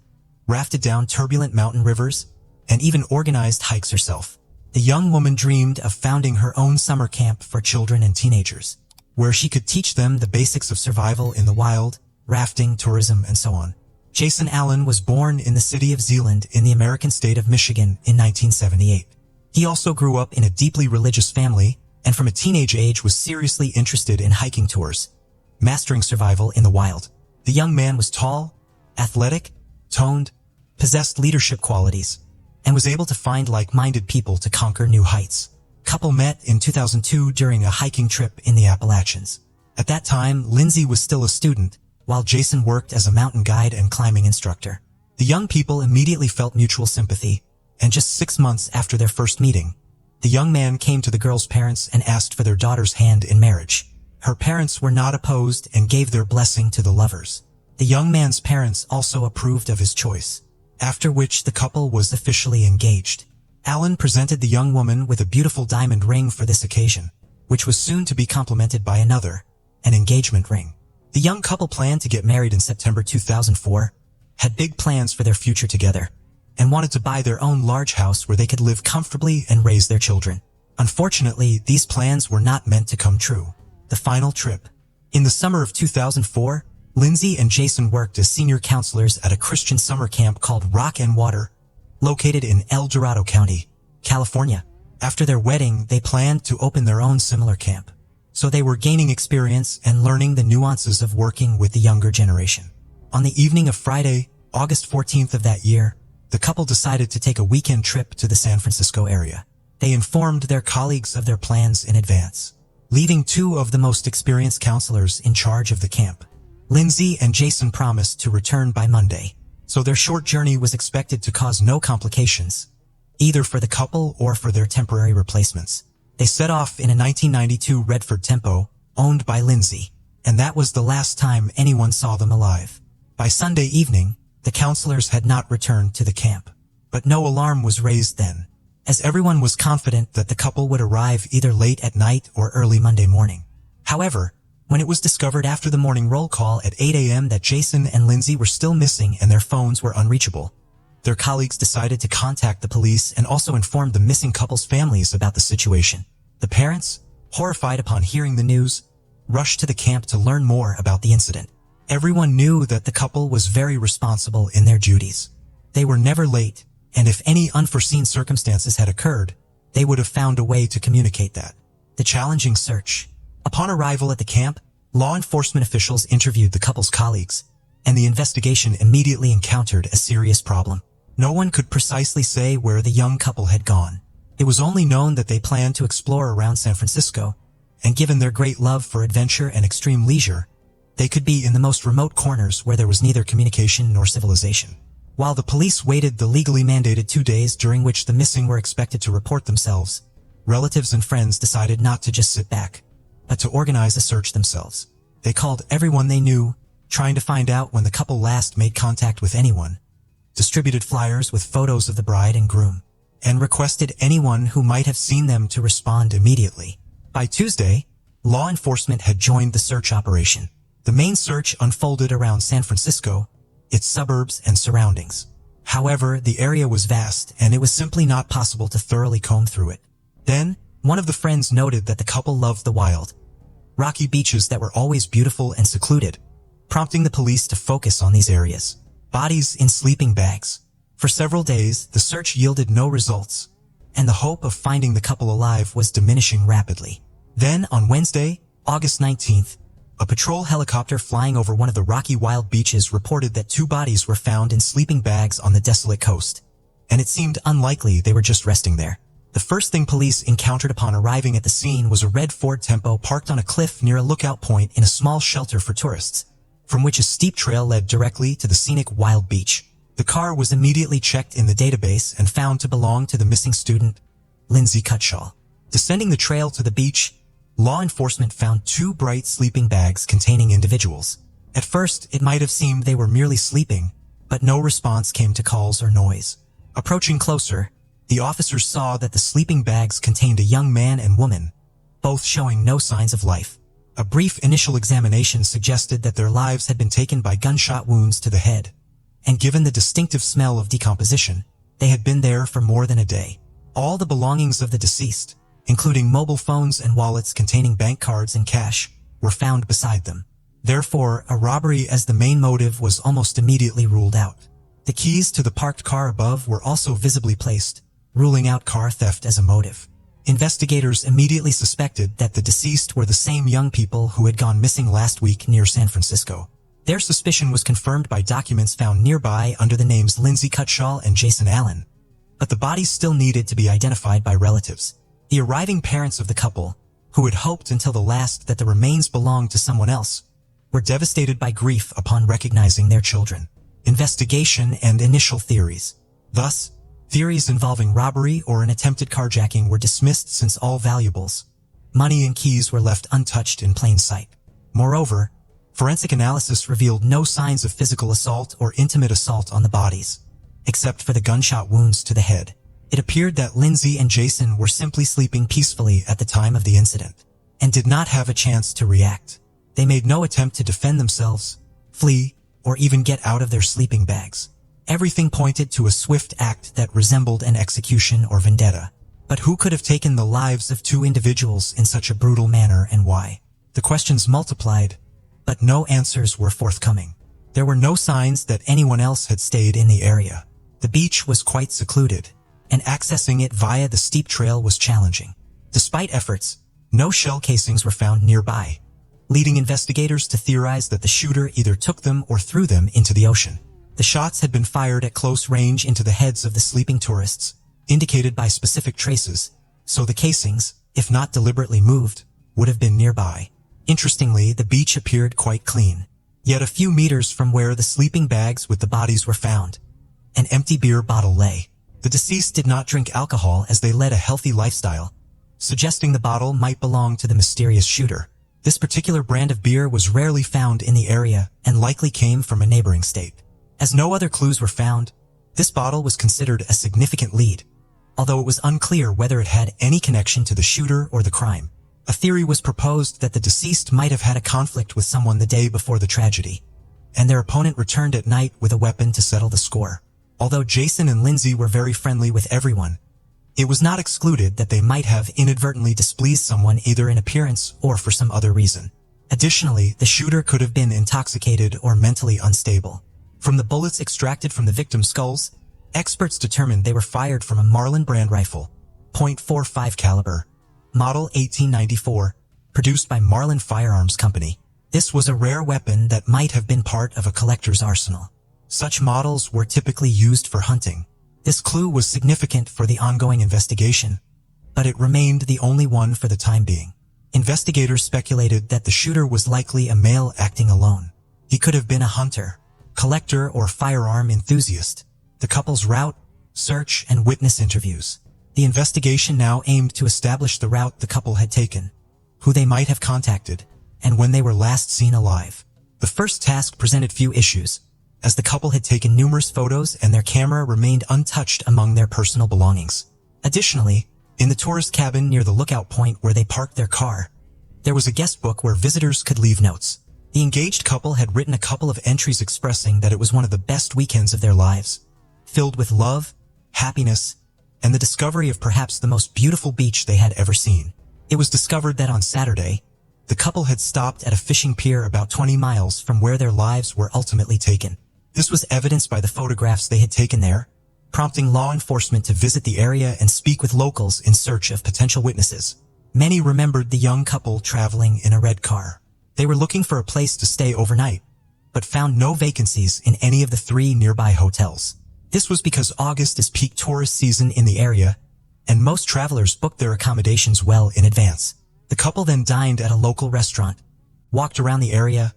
rafted down turbulent mountain rivers, and even organized hikes herself. The young woman dreamed of founding her own summer camp for children and teenagers, where she could teach them the basics of survival in the wild, rafting, tourism, and so on. Jason Allen was born in the city of Zeeland in the American state of Michigan in 1978. He also grew up in a deeply religious family, and from a teenage age was seriously interested in hiking tours, mastering survival in the wild. The young man was tall, athletic, toned, possessed leadership qualities, and was able to find like-minded people to conquer new heights. Couple met in 2002 during a hiking trip in the Appalachians. At that time, Lindsay was still a student, while Jason worked as a mountain guide and climbing instructor. The young people immediately felt mutual sympathy, and just 6 months after their first meeting, the young man came to the girl's parents and asked for their daughter's hand in marriage. Her parents were not opposed and gave their blessing to the lovers. The young man's parents also approved of his choice, after which the couple was officially engaged. Allen presented the young woman with a beautiful diamond ring for this occasion, which was soon to be complemented by another, an engagement ring. The young couple planned to get married in September 2004, had big plans for their future together, and wanted to buy their own large house where they could live comfortably and raise their children. Unfortunately, these plans were not meant to come true. The final trip. In the summer of 2004, Lindsay and Jason worked as senior counselors at a Christian summer camp called Rock and Water, located in El Dorado County, California. After their wedding, they planned to open their own similar camp. So they were gaining experience and learning the nuances of working with the younger generation. On the evening of Friday, August 14th of that year, the couple decided to take a weekend trip to the San Francisco area. They informed their colleagues of their plans in advance, leaving two of the most experienced counselors in charge of the camp. Lindsay and Jason promised to return by Monday, so their short journey was expected to cause no complications, either for the couple or for their temporary replacements. They set off in a 1992 Redford Tempo, owned by Lindsay, and that was the last time anyone saw them alive. By Sunday evening, the counselors had not returned to the camp, but no alarm was raised then, as everyone was confident that the couple would arrive either late at night or early Monday morning. However, when it was discovered after the morning roll call at 8 a.m. that Jason and Lindsay were still missing and their phones were unreachable, their colleagues decided to contact the police and also informed the missing couple's families about the situation. The parents, horrified upon hearing the news, rushed to the camp to learn more about the incident. Everyone knew that the couple was very responsible in their duties. They were never late, and if any unforeseen circumstances had occurred, they would have found a way to communicate that. The challenging search. Upon arrival at the camp, law enforcement officials interviewed the couple's colleagues, and the investigation immediately encountered a serious problem. No one could precisely say where the young couple had gone. It was only known that they planned to explore around San Francisco, and given their great love for adventure and extreme leisure, they could be in the most remote corners where there was neither communication nor civilization. While the police waited the legally mandated 2 days during which the missing were expected to report themselves, relatives and friends decided not to just sit back, but to organize a search themselves. They called everyone they knew, trying to find out when the couple last made contact with anyone, distributed flyers with photos of the bride and groom, and requested anyone who might have seen them to respond immediately. By Tuesday, law enforcement had joined the search operation. The main search unfolded around San Francisco, its suburbs and surroundings. However, the area was vast and it was simply not possible to thoroughly comb through it. Then, one of the friends noted that the couple loved the wild, rocky beaches that were always beautiful and secluded, prompting the police to focus on these areas. Bodies in sleeping bags. For several days, the search yielded no results, and the hope of finding the couple alive was diminishing rapidly. Then, on Wednesday, August 19th, a patrol helicopter flying over one of the rocky wild beaches reported that 2 bodies were found in sleeping bags on the desolate coast, and it seemed unlikely they were just resting there. The first thing police encountered upon arriving at the scene was a red Ford Tempo parked on a cliff near a lookout point in a small shelter for tourists, from which a steep trail led directly to the scenic wild beach. The car was immediately checked in the database and found to belong to the missing student, Lindsay Cutshaw. Descending the trail to the beach, law enforcement found 2 bright sleeping bags containing individuals. At first, it might have seemed they were merely sleeping, but no response came to calls or noise. Approaching closer, the officers saw that the sleeping bags contained a young man and woman, both showing no signs of life. A brief initial examination suggested that their lives had been taken by gunshot wounds to the head, and given the distinctive smell of decomposition, they had been there for more than a day. All the belongings of the deceased, including mobile phones and wallets containing bank cards and cash, were found beside them. Therefore, a robbery as the main motive was almost immediately ruled out. The keys to the parked car above were also visibly placed, ruling out car theft as a motive. Investigators immediately suspected that the deceased were the same young people who had gone missing last week near San Francisco. Their suspicion was confirmed by documents found nearby under the names Lindsay Cutshaw and Jason Allen, but the bodies still needed to be identified by relatives. The arriving parents of the couple, who had hoped until the last that the remains belonged to someone else, were devastated by grief upon recognizing their children. Investigation and initial theories. Thus, theories involving robbery or an attempted carjacking were dismissed since all valuables, money and keys were left untouched in plain sight. Moreover, forensic analysis revealed no signs of physical assault or intimate assault on the bodies, except for the gunshot wounds to the head. It appeared that Lindsay and Jason were simply sleeping peacefully at the time of the incident, and did not have a chance to react. They made no attempt to defend themselves, flee, or even get out of their sleeping bags. Everything pointed to a swift act that resembled an execution or vendetta. But who could have taken the lives of 2 individuals in such a brutal manner and why? The questions multiplied, but no answers were forthcoming. There were no signs that anyone else had stayed in the area. The beach was quite secluded, and accessing it via the steep trail was challenging. Despite efforts, no shell casings were found nearby, leading investigators to theorize that the shooter either took them or threw them into the ocean. The shots had been fired at close range into the heads of the sleeping tourists, indicated by specific traces, so the casings, if not deliberately moved, would have been nearby. Interestingly, the beach appeared quite clean. Yet a few meters from where the sleeping bags with the bodies were found, an empty beer bottle lay. The deceased did not drink alcohol as they led a healthy lifestyle, suggesting the bottle might belong to the mysterious shooter. This particular brand of beer was rarely found in the area and likely came from a neighboring state. As no other clues were found, this bottle was considered a significant lead, although it was unclear whether it had any connection to the shooter or the crime. A theory was proposed that the deceased might have had a conflict with someone the day before the tragedy, and their opponent returned at night with a weapon to settle the score. Although Jason and Lindsay were very friendly with everyone, it was not excluded that they might have inadvertently displeased someone either in appearance or for some other reason. Additionally, the shooter could have been intoxicated or mentally unstable. From the bullets extracted from the victims' skulls, experts determined they were fired from a Marlin brand rifle, .45 caliber, model 1894, produced by Marlin Firearms Company. This was a rare weapon that might have been part of a collector's arsenal. Such models were typically used for hunting. This clue was significant for the ongoing investigation, but it remained the only one for the time being. Investigators speculated that the shooter was likely a male acting alone. He could have been a hunter, collector, or firearm enthusiast. The couple's route, search, and witness interviews. The investigation now aimed to establish the route the couple had taken, who they might have contacted, and when they were last seen alive. The first task presented few issues, as the couple had taken numerous photos and their camera remained untouched among their personal belongings. Additionally, in the tourist cabin near the lookout point where they parked their car, there was a guest book where visitors could leave notes. The engaged couple had written a couple of entries expressing that it was one of the best weekends of their lives, filled with love, happiness, and the discovery of perhaps the most beautiful beach they had ever seen. It was discovered that on Saturday, the couple had stopped at a fishing pier about 20 miles from where their lives were ultimately taken. This was evidenced by the photographs they had taken there, prompting law enforcement to visit the area and speak with locals in search of potential witnesses. Many remembered the young couple traveling in a red car. They were looking for a place to stay overnight, but found no vacancies in any of the 3 nearby hotels. This was because August is peak tourist season in the area, and most travelers booked their accommodations well in advance. The couple then dined at a local restaurant, walked around the area,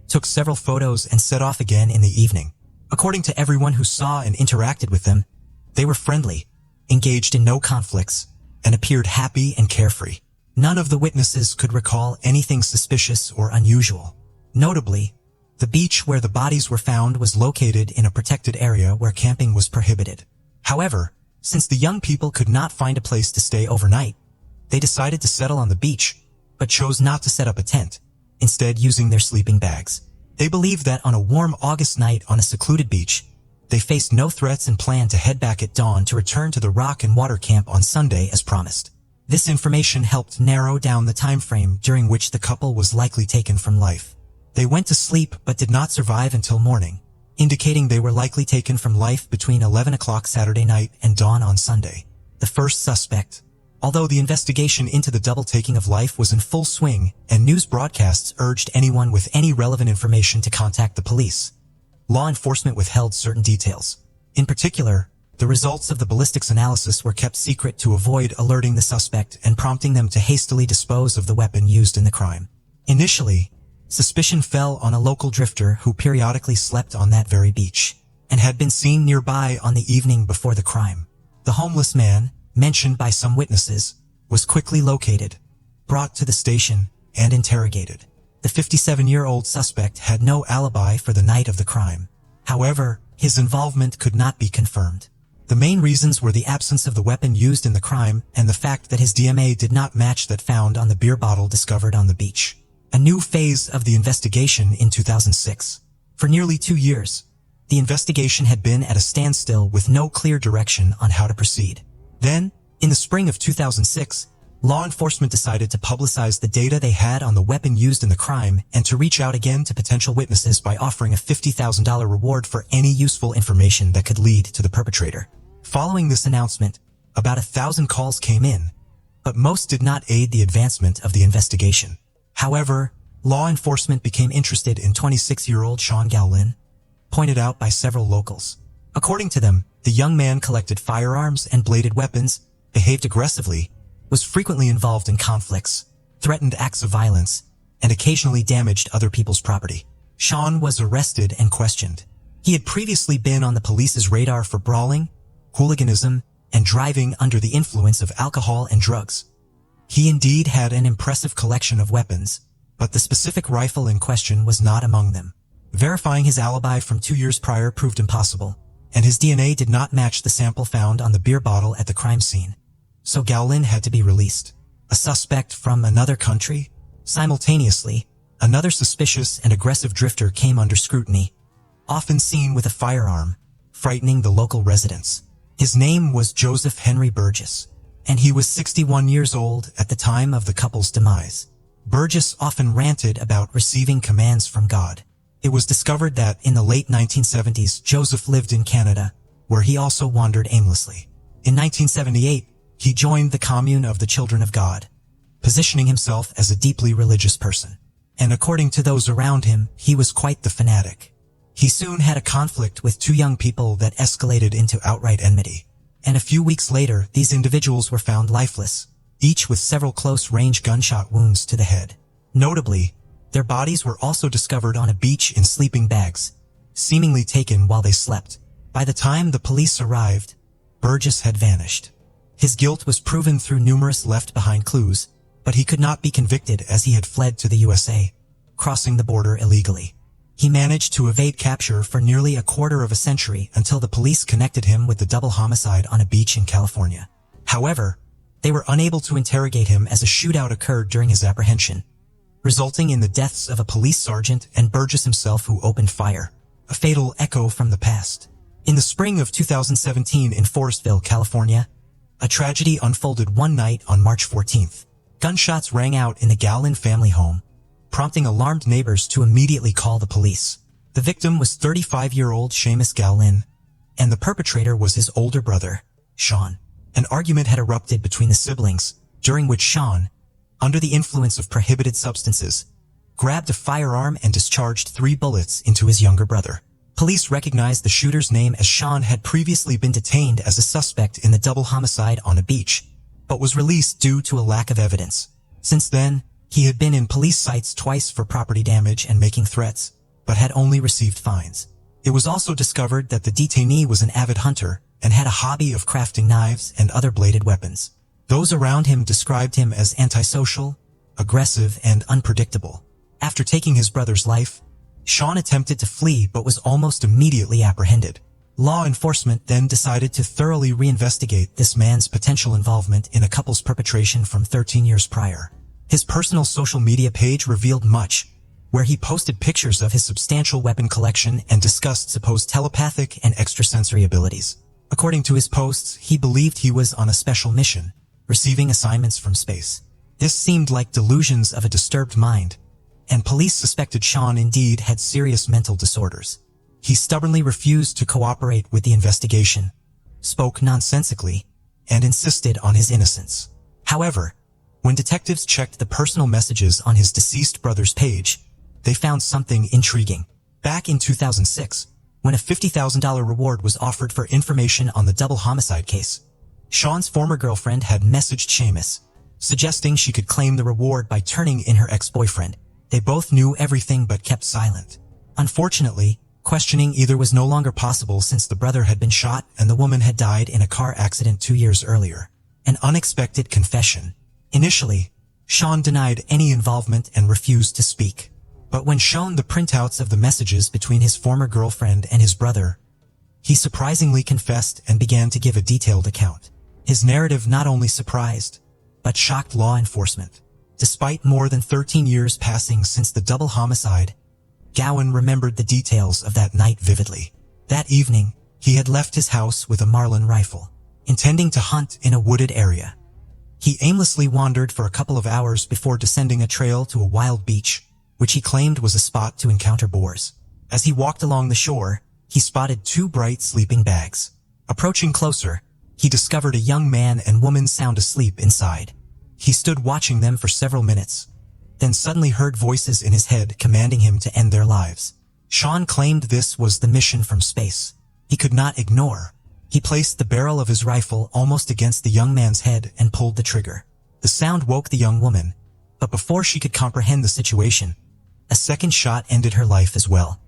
took several photos, and set off again in the evening. According to everyone who saw and interacted with them, they were friendly, engaged in no conflicts, and appeared happy and carefree. None of the witnesses could recall anything suspicious or unusual. Notably, the beach where the bodies were found was located in a protected area where camping was prohibited. However, since the young people could not find a place to stay overnight, they decided to settle on the beach, but chose not to set up a tent, instead using their sleeping bags. They believed that on a warm August night on a secluded beach, they faced no threats and planned to head back at dawn to return to the Rock and Water Camp on Sunday as promised. This information helped narrow down the time frame during which the couple was likely taken from life. They went to sleep but did not survive until morning, indicating they were likely taken from life between 11 o'clock Saturday night and dawn on Sunday. The first suspect. Although the investigation into the double taking of life was in full swing and news broadcasts urged anyone with any relevant information to contact the police, law enforcement withheld certain details. In particular, the results of the ballistics analysis were kept secret to avoid alerting the suspect and prompting them to hastily dispose of the weapon used in the crime. Initially, suspicion fell on a local drifter who periodically slept on that very beach and had been seen nearby on the evening before the crime. The homeless man, mentioned by some witnesses, was quickly located, brought to the station, and interrogated. The 57-year-old suspect had no alibi for the night of the crime. However, his involvement could not be confirmed. The main reasons were the absence of the weapon used in the crime and the fact that his DNA did not match that found on the beer bottle discovered on the beach. A new phase of the investigation in 2006. For nearly 2 years, the investigation had been at a standstill with no clear direction on how to proceed. Then, in the spring of 2006, law enforcement decided to publicize the data they had on the weapon used in the crime and to reach out again to potential witnesses by offering a $50,000 reward for any useful information that could lead to the perpetrator. Following this announcement, about 1,000 calls came in, but most did not aid the advancement of the investigation. However, law enforcement became interested in 26-year-old Sean Gowlin, pointed out by several locals. According to them, the young man collected firearms and bladed weapons, behaved aggressively, was frequently involved in conflicts, threatened acts of violence, and occasionally damaged other people's property. Sean was arrested and questioned. He had previously been on the police's radar for brawling, hooliganism, and driving under the influence of alcohol and drugs. He indeed had an impressive collection of weapons, but the specific rifle in question was not among them. Verifying his alibi from 2 years prior proved impossible, and his DNA did not match the sample found on the beer bottle at the crime scene. So Gowlin had to be released. A suspect from another country? Simultaneously, another suspicious and aggressive drifter came under scrutiny, often seen with a firearm, frightening the local residents. His name was Joseph Henry Burgess, and he was 61 years old at the time of the couple's demise. Burgess often ranted about receiving commands from God. It was discovered that in the late 1970s, Joseph lived in Canada, where he also wandered aimlessly. In 1978, he joined the Commune of the Children of God, positioning himself as a deeply religious person. And according to those around him, he was quite the fanatic. He soon had a conflict with 2 young people that escalated into outright enmity. And a few weeks later, these individuals were found lifeless, each with several close-range gunshot wounds to the head. Notably, their bodies were also discovered on a beach in sleeping bags, seemingly taken while they slept. By the time the police arrived, Burgess had vanished. His guilt was proven through numerous left-behind clues, but he could not be convicted as he had fled to the USA, crossing the border illegally. He managed to evade capture for nearly a quarter of a century until the police connected him with the double homicide on a beach in California. However, they were unable to interrogate him as a shootout occurred during his apprehension, resulting in the deaths of a police sergeant and Burgess himself, who opened fire, a fatal echo from the past. In the spring of 2017 in Forestville, California, a tragedy unfolded one night on March 14th. Gunshots rang out in the Gowlin family home, prompting alarmed neighbors to immediately call the police. The victim was 35-year-old Seamus Gowlin, and the perpetrator was his older brother, Sean. An argument had erupted between the siblings, during which Sean, under the influence of prohibited substances, grabbed a firearm and discharged 3 bullets into his younger brother. Police recognized the shooter's name as Sean had previously been detained as a suspect in the double homicide on a beach, but was released due to a lack of evidence. Since then, he had been in police sites twice for property damage and making threats, but had only received fines. It was also discovered that the detainee was an avid hunter and had a hobby of crafting knives and other bladed weapons. Those around him described him as antisocial, aggressive, and unpredictable. After taking his brother's life, Sean attempted to flee but was almost immediately apprehended. Law enforcement then decided to thoroughly reinvestigate this man's potential involvement in a couple's perpetration from 13 years prior. His personal social media page revealed much, where he posted pictures of his substantial weapon collection and discussed supposed telepathic and extrasensory abilities. According to his posts, he believed he was on a special mission, receiving assignments from space. This seemed like delusions of a disturbed mind, and police suspected Sean indeed had serious mental disorders. He stubbornly refused to cooperate with the investigation, spoke nonsensically, and insisted on his innocence. However, when detectives checked the personal messages on his deceased brother's page, they found something intriguing. Back in 2006, when a $50,000 reward was offered for information on the double homicide case, Sean's former girlfriend had messaged Seamus, suggesting she could claim the reward by turning in her ex-boyfriend. They both knew everything but kept silent. Unfortunately, questioning either was no longer possible since the brother had been shot and the woman had died in a car accident 2 years earlier. An unexpected confession. Initially, Sean denied any involvement and refused to speak. But when shown the printouts of the messages between his former girlfriend and his brother, he surprisingly confessed and began to give a detailed account. His narrative not only surprised, but shocked law enforcement. Despite more than 13 years passing since the double homicide, Gowin remembered the details of that night vividly. That evening, he had left his house with a Marlin rifle, intending to hunt in a wooded area. He aimlessly wandered for a couple of hours before descending a trail to a wild beach, which he claimed was a spot to encounter boars. As he walked along the shore, he spotted two bright sleeping bags. Approaching closer, he discovered a young man and woman sound asleep inside. He stood watching them for several minutes, then suddenly heard voices in his head commanding him to end their lives. Sean claimed this was the mission from space. He could not ignore. He placed the barrel of his rifle almost against the young man's head and pulled the trigger. The sound woke the young woman, but before she could comprehend the situation, a second shot ended her life as well.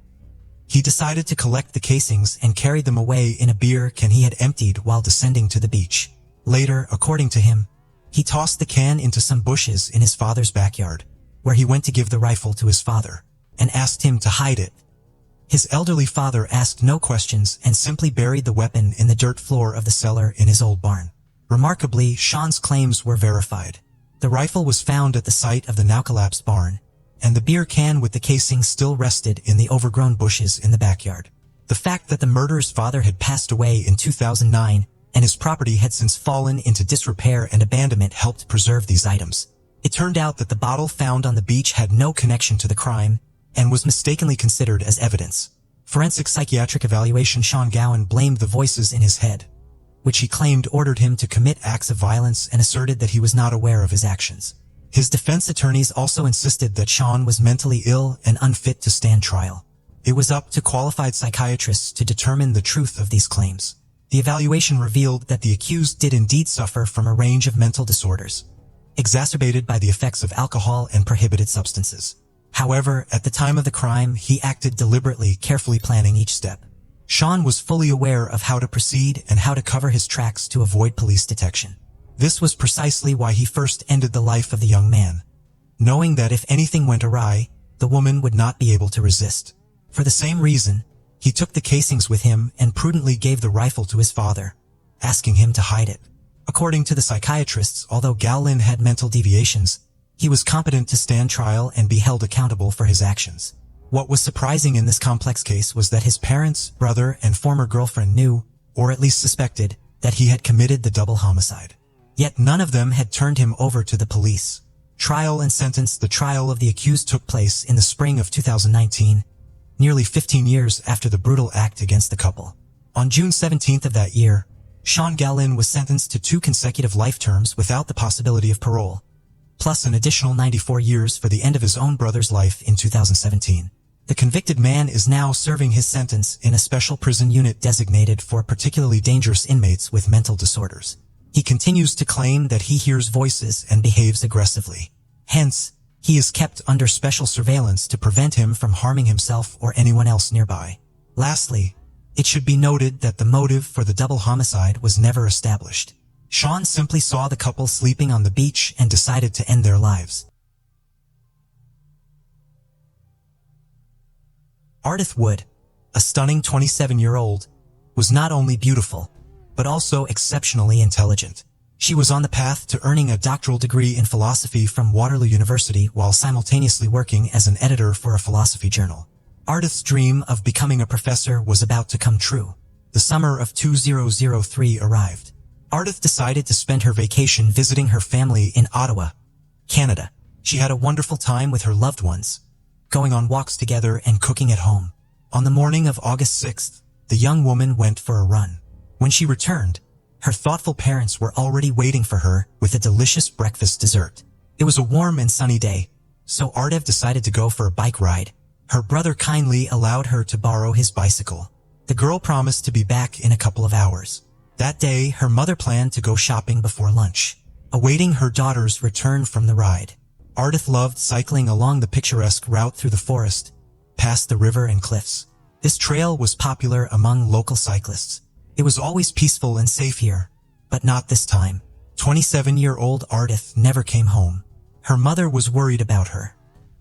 He decided to collect the casings and carry them away in a beer can he had emptied while descending to the beach. Later, according to him, he tossed the can into some bushes in his father's backyard, where he went to give the rifle to his father, and asked him to hide it. His elderly father asked no questions and simply buried the weapon in the dirt floor of the cellar in his old barn. Remarkably, Sean's claims were verified. The rifle was found at the site of the now-collapsed barn, and the beer can with the casing still rested in the overgrown bushes in the backyard. The fact that the murderer's father had passed away in 2009 and his property had since fallen into disrepair and abandonment helped preserve these items. It turned out that the bottle found on the beach had no connection to the crime and was mistakenly considered as evidence. Forensic psychiatric evaluation: Sean Gowan blamed the voices in his head, which he claimed ordered him to commit acts of violence, and asserted that he was not aware of his actions. His defense attorneys also insisted that Sean was mentally ill and unfit to stand trial. It was up to qualified psychiatrists to determine the truth of these claims. The evaluation revealed that the accused did indeed suffer from a range of mental disorders, exacerbated by the effects of alcohol and prohibited substances. However, at the time of the crime, he acted deliberately, carefully planning each step. Sean was fully aware of how to proceed and how to cover his tracks to avoid police detection. This was precisely why he first ended the life of the young man, knowing that if anything went awry, the woman would not be able to resist. For the same reason, he took the casings with him and prudently gave the rifle to his father, asking him to hide it. According to the psychiatrists, although Gowlin had mental deviations, he was competent to stand trial and be held accountable for his actions. What was surprising in this complex case was that his parents, brother, and former girlfriend knew, or at least suspected, that he had committed the double homicide. Yet none of them had turned him over to the police. Trial and sentence: the trial of the accused took place in the spring of 2019, nearly 15 years after the brutal act against the couple. On June 17th of that year, Sean Gowlin was sentenced to 2 consecutive life terms without the possibility of parole, plus an additional 94 years for the end of his own brother's life in 2017. The convicted man is now serving his sentence in a special prison unit designated for particularly dangerous inmates with mental disorders. He continues to claim that he hears voices and behaves aggressively. Hence, he is kept under special surveillance to prevent him from harming himself or anyone else nearby. Lastly, it should be noted that the motive for the double homicide was never established. Sean simply saw the couple sleeping on the beach and decided to end their lives. Ardith Wood, a stunning 27-year-old, was not only beautiful, but also exceptionally intelligent. She was on the path to earning a doctoral degree in philosophy from Waterloo University while simultaneously working as an editor for a philosophy journal. Ardith's dream of becoming a professor was about to come true. The summer of 2003 arrived. Ardith decided to spend her vacation visiting her family in Ottawa, Canada. She had a wonderful time with her loved ones, going on walks together and cooking at home. On the morning of August 6th, the young woman went for a run. When she returned, her thoughtful parents were already waiting for her with a delicious breakfast dessert. It was a warm and sunny day, so Ardith decided to go for a bike ride. Her brother kindly allowed her to borrow his bicycle. The girl promised to be back in a couple of hours. That day, her mother planned to go shopping before lunch, awaiting her daughter's return from the ride. Ardith loved cycling along the picturesque route through the forest, past the river and cliffs. This trail was popular among local cyclists. It was always peaceful and safe here, but not this time. 27-year-old Ardith never came home. Her mother was worried about her.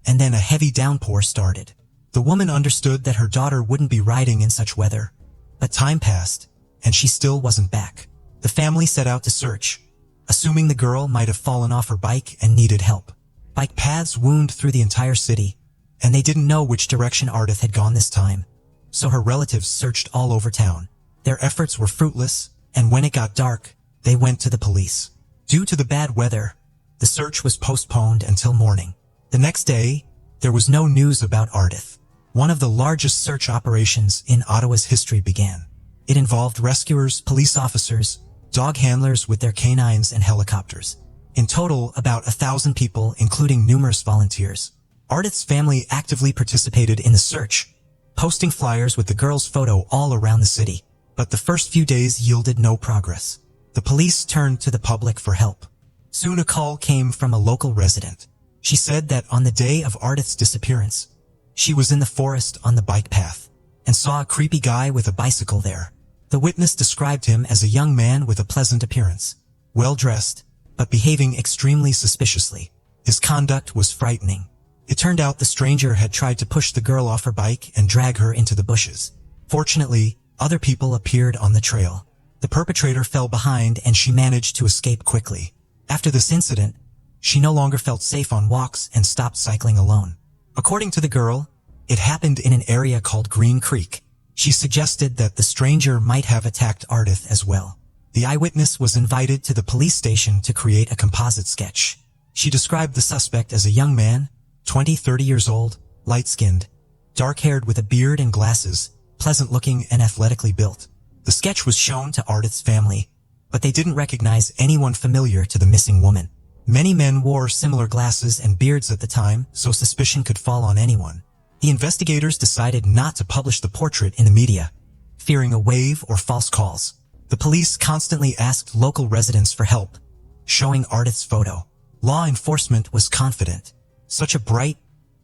And then a heavy downpour started. The woman understood that her daughter wouldn't be riding in such weather, but time passed, and she still wasn't back. The family set out to search, assuming the girl might have fallen off her bike and needed help. Bike paths wound through the entire city, and they didn't know which direction Ardith had gone this time, so her relatives searched all over town. Their efforts were fruitless, and when it got dark, they went to the police. Due to the bad weather, the search was postponed until morning. The next day, there was no news about Ardith. One of the largest search operations in Ottawa's history began. It involved rescuers, police officers, dog handlers with their canines and helicopters. In total, about 1,000 people, including numerous volunteers. Ardith's family actively participated in the search, posting flyers with the girl's photo all around the city. But the first few days yielded no progress. The police turned to the public for help. Soon a call came from a local resident. She said that on the day of Ardith's disappearance, she was in the forest on the bike path and saw a creepy guy with a bicycle there. The witness described him as a young man with a pleasant appearance, well-dressed, but behaving extremely suspiciously. His conduct was frightening. It turned out the stranger had tried to push the girl off her bike and drag her into the bushes. Fortunately, other people appeared on the trail. The perpetrator fell behind and she managed to escape quickly. After this incident, she no longer felt safe on walks and stopped cycling alone. According to the girl, it happened in an area called Green Creek. She suggested that the stranger might have attacked Ardith as well. The eyewitness was invited to the police station to create a composite sketch. She described the suspect as a young man, 20-30 years old, light-skinned, dark-haired with a beard and glasses, pleasant-looking and athletically built. The sketch was shown to Ardith's family, but they didn't recognize anyone familiar to the missing woman. Many men wore similar glasses and beards at the time, so suspicion could fall on anyone. The investigators decided not to publish the portrait in the media, fearing a wave or false calls. The police constantly asked local residents for help, showing Ardith's photo. Law enforcement was confident. Such a bright,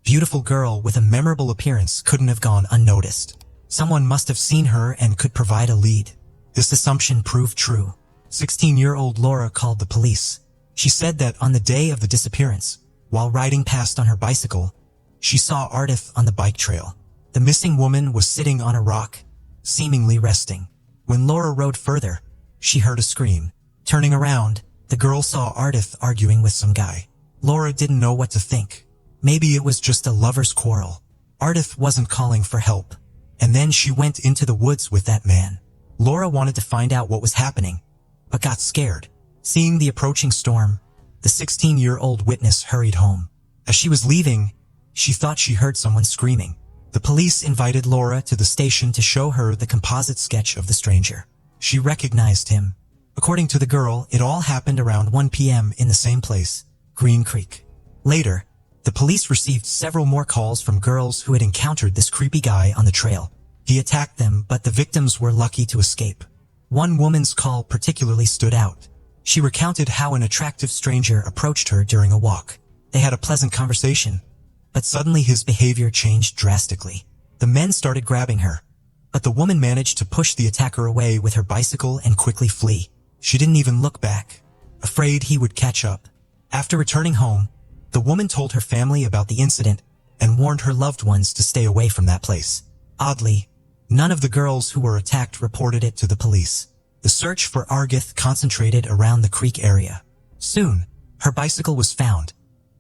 beautiful girl with a memorable appearance couldn't have gone unnoticed. Someone must have seen her and could provide a lead. This assumption proved true. 16-year-old Laura called the police. She said that on the day of the disappearance, while riding past on her bicycle, she saw Ardith on the bike trail. The missing woman was sitting on a rock, seemingly resting. When Laura rode further, she heard a scream. Turning around, the girl saw Ardith arguing with some guy. Laura didn't know what to think. Maybe it was just a lover's quarrel. Ardith wasn't calling for help. And then she went into the woods with that man. Laura wanted to find out what was happening, but got scared. Seeing the approaching storm, the 16-year-old witness hurried home. As she was leaving, she thought she heard someone screaming. The police invited Laura to the station to show her the composite sketch of the stranger. She recognized him. According to the girl, it all happened around 1 p.m. in the same place, Green Creek. Later, the police received several more calls from girls who had encountered this creepy guy on the trail. He attacked them, but the victims were lucky to escape. One woman's call particularly stood out. She recounted how an attractive stranger approached her during a walk. They had a pleasant conversation, but suddenly his behavior changed drastically. The men started grabbing her, but the woman managed to push the attacker away with her bicycle and quickly flee. She didn't even look back, afraid he would catch up. After returning home, the woman told her family about the incident and warned her loved ones to stay away from that place. Oddly, none of the girls who were attacked reported it to the police. The search for Ardith concentrated around the creek area. Soon, her bicycle was found,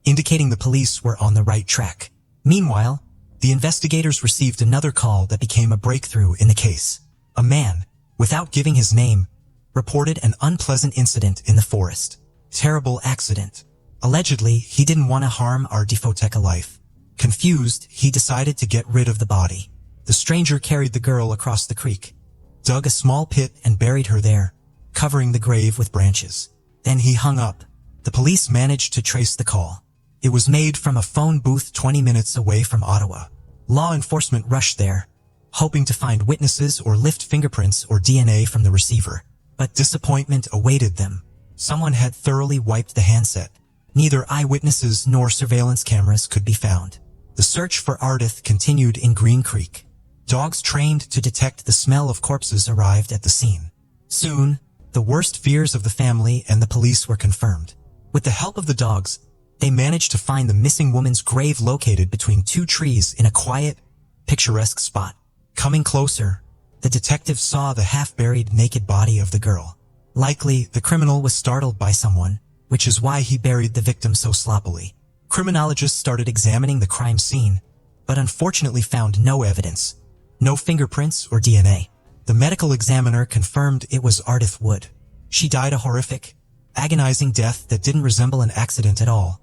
indicating the police were on the right track. Meanwhile, the investigators received another call that became a breakthrough in the case. A man, without giving his name, reported an unpleasant incident in the forest. Terrible accident. Allegedly, he didn't want to harm our Defoteka life. Confused, he decided to get rid of the body. The stranger carried the girl across the creek, dug a small pit and buried her there, covering the grave with branches. Then he hung up. The police managed to trace the call. It was made from a phone booth 20 minutes away from Ottawa. Law enforcement rushed there, hoping to find witnesses or lift fingerprints or DNA from the receiver. But disappointment awaited them. Someone had thoroughly wiped the handset. Neither eyewitnesses nor surveillance cameras could be found. The search for Ardith continued in Green Creek. Dogs trained to detect the smell of corpses arrived at the scene. Soon, the worst fears of the family and the police were confirmed. With the help of the dogs, they managed to find the missing woman's grave located between two trees in a quiet, picturesque spot. Coming closer, the detective saw the half-buried naked body of the girl. Likely, the criminal was startled by someone, which is why he buried the victim so sloppily. Criminologists started examining the crime scene, but unfortunately found no evidence. No fingerprints or DNA. The medical examiner confirmed it was Ardith Wood. She died a horrific, agonizing death that didn't resemble an accident at all.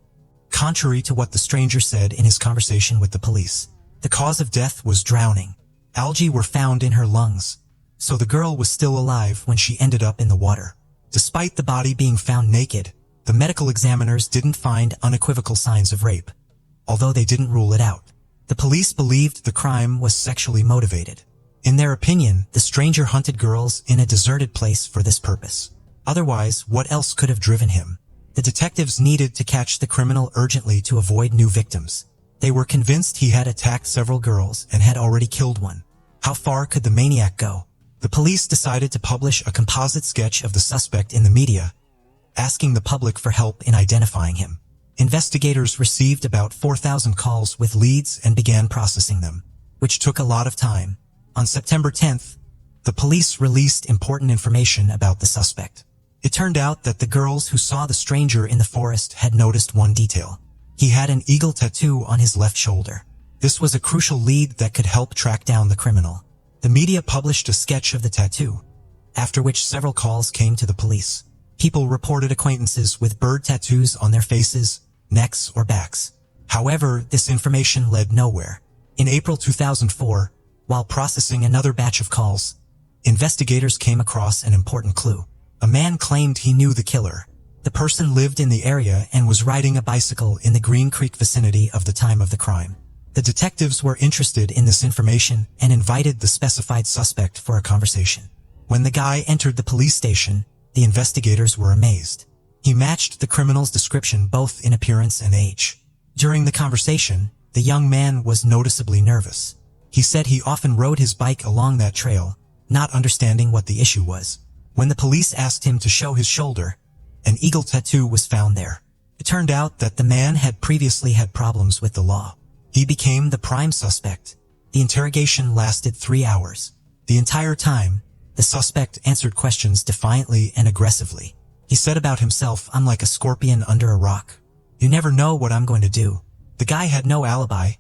Contrary to what the stranger said in his conversation with the police, the cause of death was drowning. Algae were found in her lungs, so the girl was still alive when she ended up in the water. Despite the body being found naked, the medical examiners didn't find unequivocal signs of rape, although they didn't rule it out. The police believed the crime was sexually motivated. In their opinion, the stranger hunted girls in a deserted place for this purpose. Otherwise, what else could have driven him? The detectives needed to catch the criminal urgently to avoid new victims. They were convinced he had attacked several girls and had already killed one. How far could the maniac go? The police decided to publish a composite sketch of the suspect in the media, asking the public for help in identifying him. Investigators received about 4,000 calls with leads and began processing them, which took a lot of time. On September 10th, the police released important information about the suspect. It turned out that the girls who saw the stranger in the forest had noticed one detail. He had an eagle tattoo on his left shoulder. This was a crucial lead that could help track down the criminal. The media published a sketch of the tattoo, after which several calls came to the police. People reported acquaintances with bird tattoos on their faces, necks, or backs. However, this information led nowhere. In April 2004, while processing another batch of calls, investigators came across an important clue. A man claimed he knew the killer. The person lived in the area and was riding a bicycle in the Green Creek vicinity of the time of the crime. The detectives were interested in this information and invited the specified suspect for a conversation. When the guy entered the police station, the investigators were amazed. He matched the criminal's description both in appearance and age. During the conversation, the young man was noticeably nervous. He said he often rode his bike along that trail, not understanding what the issue was. When the police asked him to show his shoulder, an eagle tattoo was found there. It turned out that the man had previously had problems with the law. He became the prime suspect. The interrogation lasted 3 hours. The entire time, the suspect answered questions defiantly and aggressively. He said about himself, "I'm like a scorpion under a rock. You never know what I'm going to do." The guy had no alibi,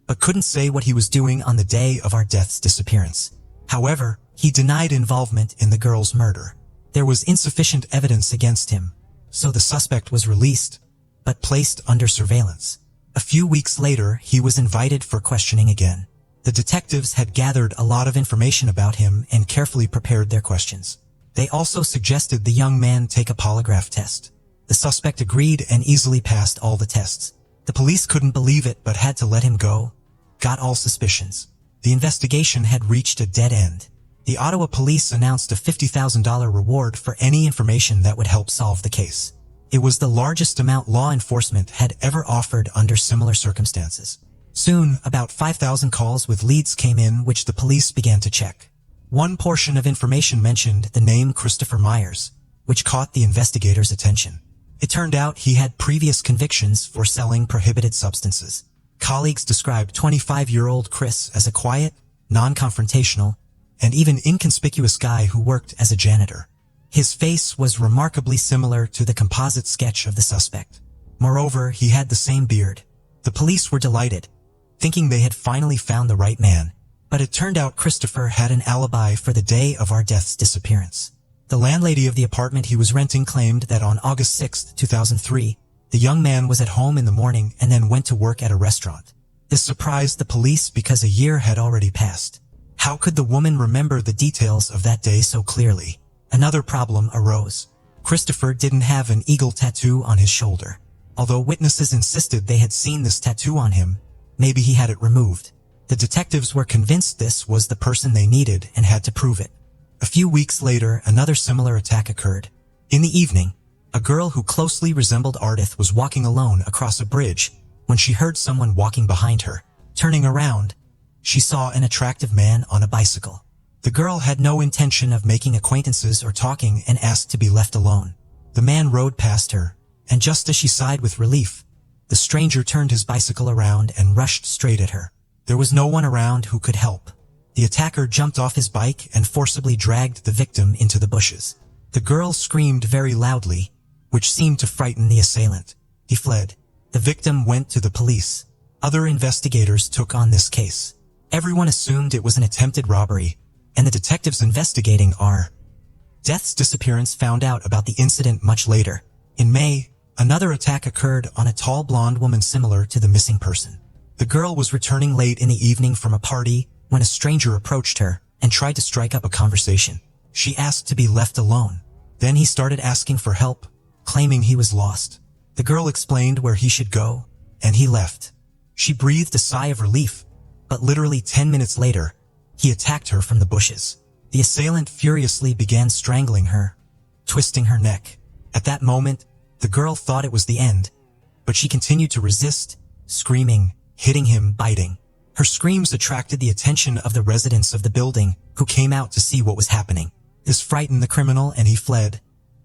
but couldn't say what he was doing on the day of our death's disappearance. However, he denied involvement in the girl's murder. There was insufficient evidence against him, so the suspect was released, but placed under surveillance. A few weeks later, he was invited for questioning again. The detectives had gathered a lot of information about him and carefully prepared their questions. They also suggested the young man take a polygraph test. The suspect agreed and easily passed all the tests. The police couldn't believe it but had to let him go. Got all suspicions. The investigation had reached a dead end. The Ottawa police announced a $50,000 reward for any information that would help solve the case. It was the largest amount law enforcement had ever offered under similar circumstances. Soon, about 5,000 calls with leads came in which the police began to check. One portion of information mentioned the name Christopher Myers, which caught the investigators' attention. It turned out he had previous convictions for selling prohibited substances. Colleagues described 25-year-old Chris as a quiet, non-confrontational, and even inconspicuous guy who worked as a janitor. His face was remarkably similar to the composite sketch of the suspect. Moreover, he had the same beard. The police were delighted, thinking they had finally found the right man. But it turned out Christopher had an alibi for the day of our death's disappearance. The landlady of the apartment he was renting claimed that on August 6, 2003, the young man was at home in the morning and then went to work at a restaurant. This surprised the police because a year had already passed. How could the woman remember the details of that day so clearly? Another problem arose. Christopher didn't have an eagle tattoo on his shoulder. Although witnesses insisted they had seen this tattoo on him, maybe he had it removed. The detectives were convinced this was the person they needed and had to prove it. A few weeks later, another similar attack occurred. In the evening, a girl who closely resembled Ardith was walking alone across a bridge when she heard someone walking behind her. Turning around, she saw an attractive man on a bicycle. The girl had no intention of making acquaintances or talking and asked to be left alone. The man rode past her, and just as she sighed with relief, the stranger turned his bicycle around and rushed straight at her. There was no one around who could help. The attacker jumped off his bike and forcibly dragged the victim into the bushes. The girl screamed very loudly, which seemed to frighten the assailant. He fled. The victim went to the police. Other investigators took on this case. Everyone assumed it was an attempted robbery, and the detectives investigating are Death's disappearance found out about the incident much later. In May, another attack occurred on a tall blonde woman similar to the missing person. The girl was returning late in the evening from a party when a stranger approached her and tried to strike up a conversation. She asked to be left alone. Then he started asking for help, claiming he was lost. The girl explained where he should go, and he left. She breathed a sigh of relief, but literally 10 minutes later, he attacked her from the bushes. The assailant furiously began strangling her, twisting her neck. At that moment, the girl thought it was the end, but she continued to resist, screaming, hitting him, biting. Her screams attracted the attention of the residents of the building, who came out to see what was happening. This frightened the criminal and he fled,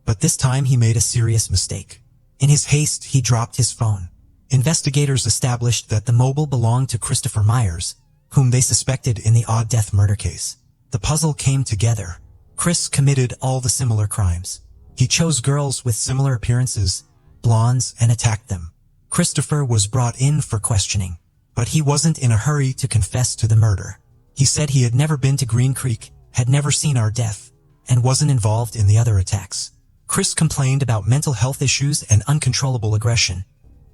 but this time he made a serious mistake. In his haste, he dropped his phone. Investigators established that the mobile belonged to Christopher Myers, whom they suspected in the odd death murder case. The puzzle came together. Chris committed all the similar crimes. He chose girls with similar appearances, blondes, and attacked them. Christopher was brought in for questioning, but he wasn't in a hurry to confess to the murder. He said he had never been to Green Creek, had never seen our death, and wasn't involved in the other attacks. Chris complained about mental health issues and uncontrollable aggression,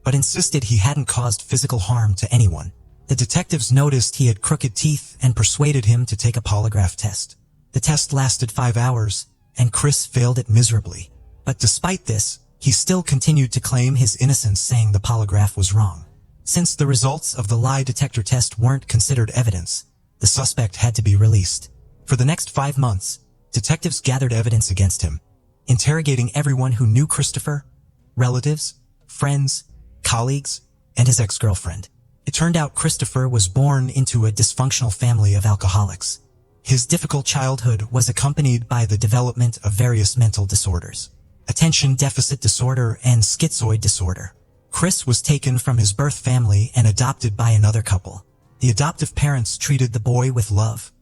but insisted he hadn't caused physical harm to anyone. The detectives noticed he had crooked teeth and persuaded him to take a polygraph test. The test lasted 5 hours, and Chris failed it miserably. But despite this, he still continued to claim his innocence, saying the polygraph was wrong. Since the results of the lie detector test weren't considered evidence, the suspect had to be released. For the next 5 months, detectives gathered evidence against him, interrogating everyone who knew Christopher, relatives, friends, colleagues, and his ex-girlfriend. It turned out Christopher was born into a dysfunctional family of alcoholics. His difficult childhood was accompanied by the development of various mental disorders, attention deficit disorder and schizoid disorder. Chris was taken from his birth family and adopted by another couple. The adoptive parents treated the boy with love,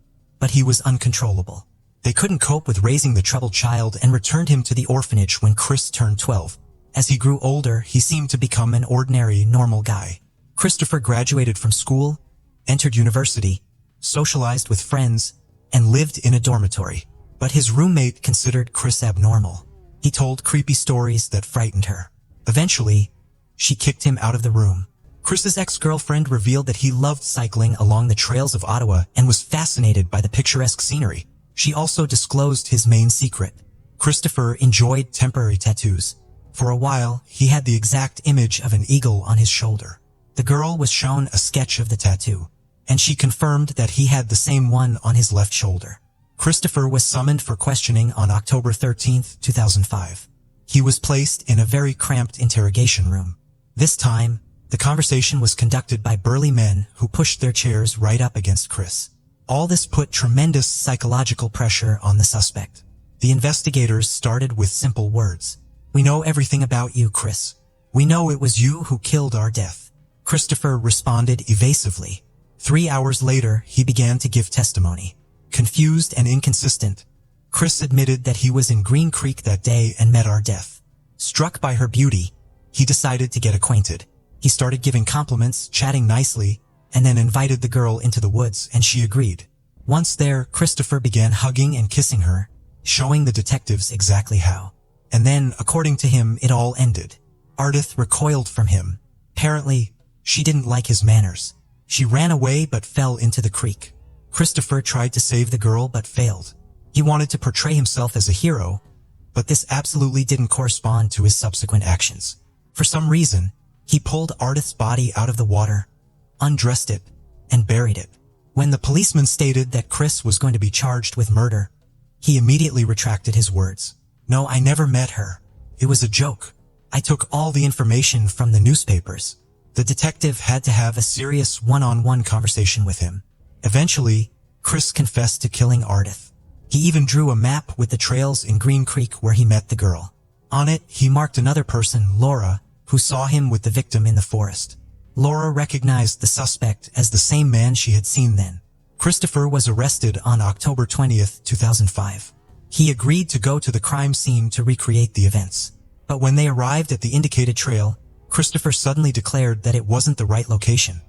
but he was uncontrollable. They couldn't cope with raising the troubled child and returned him to the orphanage when Chris turned 12. As he grew older, he seemed to become an ordinary, normal guy. Christopher graduated from school, entered university, socialized with friends, and lived in a dormitory. But his roommate considered Chris abnormal. He told creepy stories that frightened her. Eventually, she kicked him out of the room. Chris's ex-girlfriend revealed that he loved cycling along the trails of Ottawa and was fascinated by the picturesque scenery. She also disclosed his main secret. Christopher enjoyed temporary tattoos. For a while, he had the exact image of an eagle on his shoulder. The girl was shown a sketch of the tattoo, and she confirmed that he had the same one on his left shoulder. Christopher was summoned for questioning on October 13, 2005. He was placed in a very cramped interrogation room. This time, the conversation was conducted by burly men who pushed their chairs right up against Chris. All this put tremendous psychological pressure on the suspect. The investigators started with simple words. "We know everything about you, Chris. We know it was you who killed our death." Christopher responded evasively. 3 hours later, he began to give testimony. Confused and inconsistent, Chris admitted that he was in Green Creek that day and met our death. Struck by her beauty, he decided to get acquainted. He started giving compliments, chatting nicely, and then invited the girl into the woods, and she agreed. Once there, Christopher began hugging and kissing her, showing the detectives exactly how. And then, according to him, it all ended. Ardith recoiled from him. Apparently, she didn't like his manners. She ran away but fell into the creek. Christopher tried to save the girl but failed. He wanted to portray himself as a hero, but this absolutely didn't correspond to his subsequent actions. For some reason, he pulled Ardith's body out of the water, undressed it, and buried it. When the policeman stated that Chris was going to be charged with murder, he immediately retracted his words. "No, I never met her. It was a joke. I took all the information from the newspapers." The detective had to have a serious one-on-one conversation with him. Eventually, Chris confessed to killing Ardith. He even drew a map with the trails in Green Creek where he met the girl. On it, he marked another person, Laura, who saw him with the victim in the forest. Laura recognized the suspect as the same man she had seen then. Christopher was arrested on October 20th, 2005. He agreed to go to the crime scene to recreate the events. But when they arrived at the indicated trail, Christopher suddenly declared that it wasn't the right location,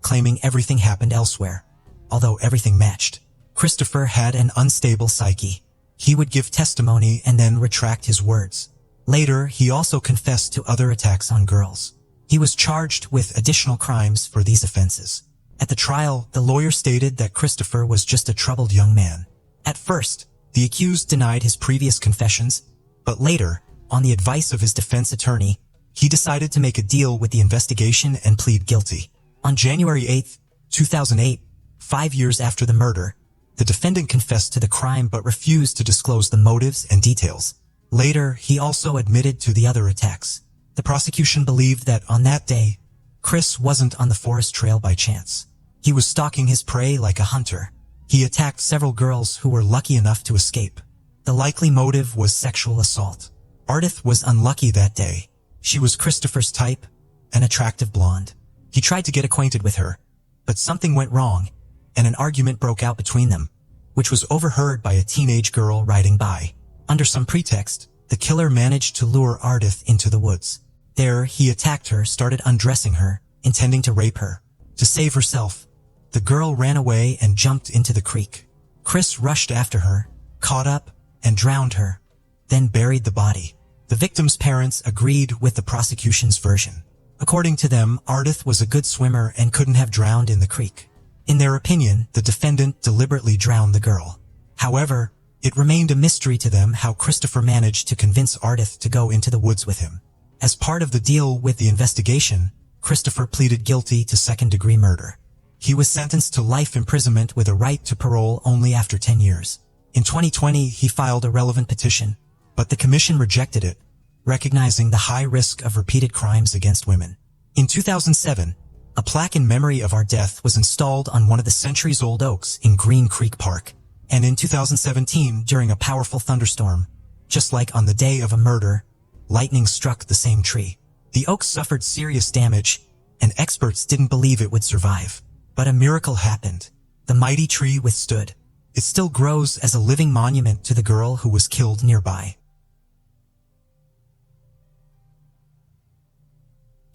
claiming everything happened elsewhere. Although everything matched, Christopher had an unstable psyche. He would give testimony and then retract his words. Later, he also confessed to other attacks on girls. He was charged with additional crimes for these offenses. At the trial, the lawyer stated that Christopher was just a troubled young man. At first, the accused denied his previous confessions, but later, on the advice of his defense attorney, he decided to make a deal with the investigation and plead guilty. On January 8, 2008, 5 years after the murder, the defendant confessed to the crime but refused to disclose the motives and details. Later, he also admitted to the other attacks. The prosecution believed that on that day, Chris wasn't on the forest trail by chance. He was stalking his prey like a hunter. He attacked several girls who were lucky enough to escape. The likely motive was sexual assault. Ardith was unlucky that day. She was Christopher's type, an attractive blonde. He tried to get acquainted with her, but something went wrong, and an argument broke out between them, which was overheard by a teenage girl riding by. Under some pretext, the killer managed to lure Ardith into the woods. There, he attacked her, started undressing her, intending to rape her. To save herself, the girl ran away and jumped into the creek. Chris rushed after her, caught up, and drowned her, then buried the body. The victim's parents agreed with the prosecution's version. According to them, Ardith was a good swimmer and couldn't have drowned in the creek. In their opinion, the defendant deliberately drowned the girl. However, it remained a mystery to them how Christopher managed to convince Ardith to go into the woods with him. As part of the deal with the investigation, Christopher pleaded guilty to second-degree murder. He was sentenced to life imprisonment with a right to parole only after 10 years. In 2020, he filed a relevant petition, but the commission rejected it, recognizing the high risk of repeated crimes against women. In 2007, a plaque in memory of our death was installed on one of the centuries-old oaks in Green Creek Park. And in 2017, during a powerful thunderstorm, just like on the day of a murder, lightning struck the same tree. The oak suffered serious damage, and experts didn't believe it would survive. But a miracle happened. The mighty tree withstood. It still grows as a living monument to the girl who was killed nearby.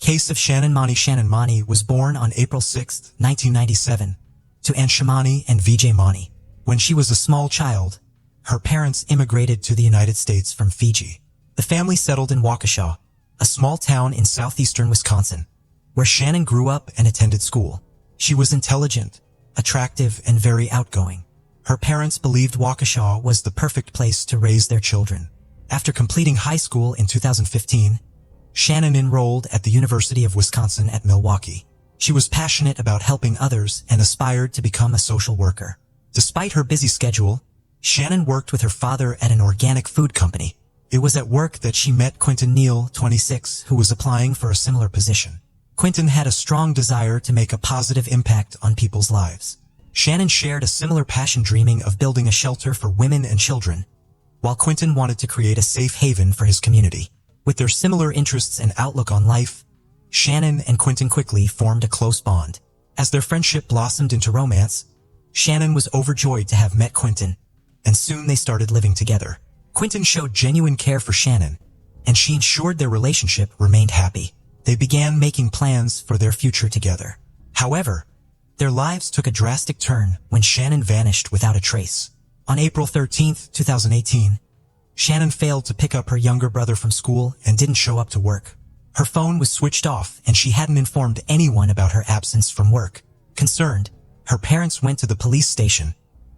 Case of Shannon Mani. Shannon Mani was born on April 6, 1997, to Anshamani and Vijay Mani. When she was a small child, her parents immigrated to the United States from Fiji. The family settled in Waukesha, a small town in southeastern Wisconsin, where Shannon grew up and attended school. She was intelligent, attractive, and very outgoing. Her parents believed Waukesha was the perfect place to raise their children. After completing high school in 2015, Shannon enrolled at the University of Wisconsin at Milwaukee. She was passionate about helping others and aspired to become a social worker. Despite her busy schedule, Shannon worked with her father at an organic food company. It was at work that she met Quentin Neal, 26, who was applying for a similar position. Quentin had a strong desire to make a positive impact on people's lives. Shannon shared a similar passion, dreaming of building a shelter for women and children, while Quentin wanted to create a safe haven for his community. With their similar interests and outlook on life, Shannon and Quentin quickly formed a close bond. As their friendship blossomed into romance, Shannon was overjoyed to have met Quentin, and soon they started living together. Quentin showed genuine care for Shannon, and she ensured their relationship remained happy. They began making plans for their future together. However, their lives took a drastic turn when Shannon vanished without a trace. On April 13, 2018, Shannon failed to pick up her younger brother from school and didn't show up to work. Her phone was switched off and she hadn't informed anyone about her absence from work. Concerned, her parents went to the police station,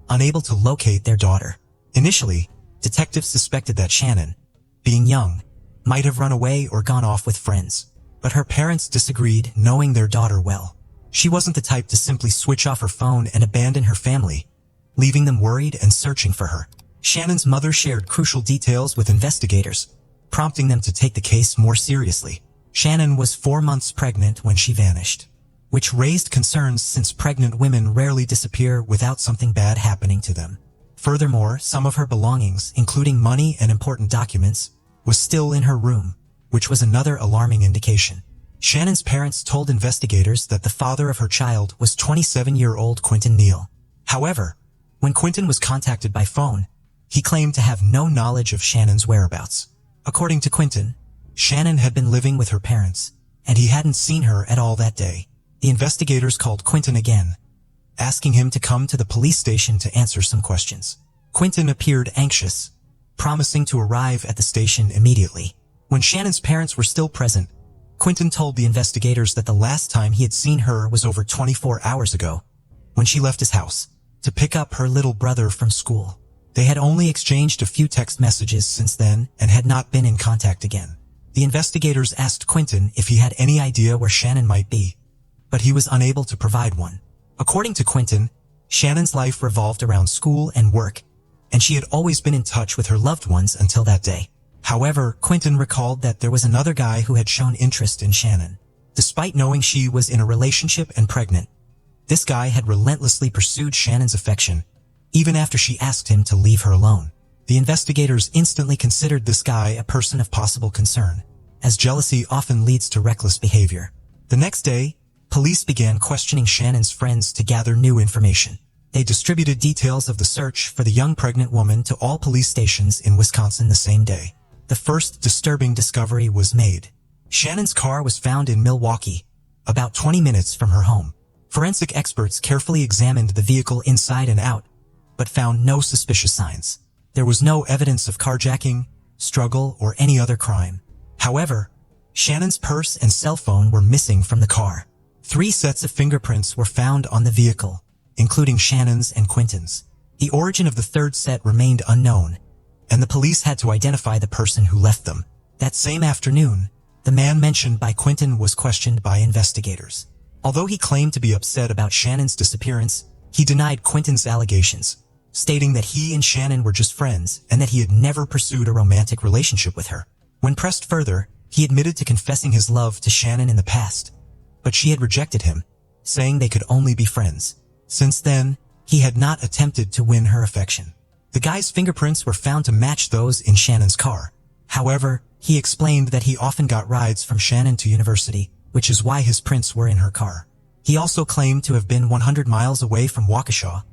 unable to locate their daughter. Initially, detectives suspected that Shannon, being young, might have run away or gone off with friends. But her parents disagreed, knowing their daughter well. She wasn't the type to simply switch off her phone and abandon her family, leaving them worried and searching for her. Shannon's mother shared crucial details with investigators, prompting them to take the case more seriously. Shannon was 4 months pregnant when she vanished, which raised concerns since pregnant women rarely disappear without something bad happening to them. Furthermore, some of her belongings, including money and important documents, was still in her room, which was another alarming indication. Shannon's parents told investigators that the father of her child was 27-year-old Quentin Neal. However, when Quentin was contacted by phone, he claimed to have no knowledge of Shannon's whereabouts. According to Quentin, Shannon had been living with her parents, and he hadn't seen her at all that day. The investigators called Quentin again, asking him to come to the police station to answer some questions. Quentin appeared anxious, promising to arrive at the station immediately. When Shannon's parents were still present, Quentin told the investigators that the last time he had seen her was over 24 hours ago, when she left his house to pick up her little brother from school. They had only exchanged a few text messages since then and had not been in contact again. The investigators asked Quentin if he had any idea where Shannon might be, but he was unable to provide one. According to Quentin, Shannon's life revolved around school and work, and she had always been in touch with her loved ones until that day. However, Quentin recalled that there was another guy who had shown interest in Shannon. Despite knowing she was in a relationship and pregnant, this guy had relentlessly pursued Shannon's affection, even after she asked him to leave her alone. The investigators instantly considered this guy a person of possible concern, as jealousy often leads to reckless behavior. The next day, police began questioning Shannon's friends to gather new information. They distributed details of the search for the young pregnant woman to all police stations in Wisconsin the same day. The first disturbing discovery was made. Shannon's car was found in Milwaukee, about 20 minutes from her home. Forensic experts carefully examined the vehicle inside and out, but found no suspicious signs. There was no evidence of carjacking, struggle, or any other crime. However, Shannon's purse and cell phone were missing from the car. 3 sets of fingerprints were found on the vehicle, including Shannon's and Quentin's. The origin of the third set remained unknown, and the police had to identify the person who left them. That same afternoon, the man mentioned by Quentin was questioned by investigators. Although he claimed to be upset about Shannon's disappearance, he denied Quentin's allegations, stating that he and Shannon were just friends and that he had never pursued a romantic relationship with her. When pressed further, he admitted to confessing his love to Shannon in the past, but she had rejected him, saying they could only be friends. Since then, he had not attempted to win her affection. The guy's fingerprints were found to match those in Shannon's car. However, he explained that he often got rides from Shannon to university, which is why his prints were in her car. He also claimed to have been 100 miles away from Waukesha,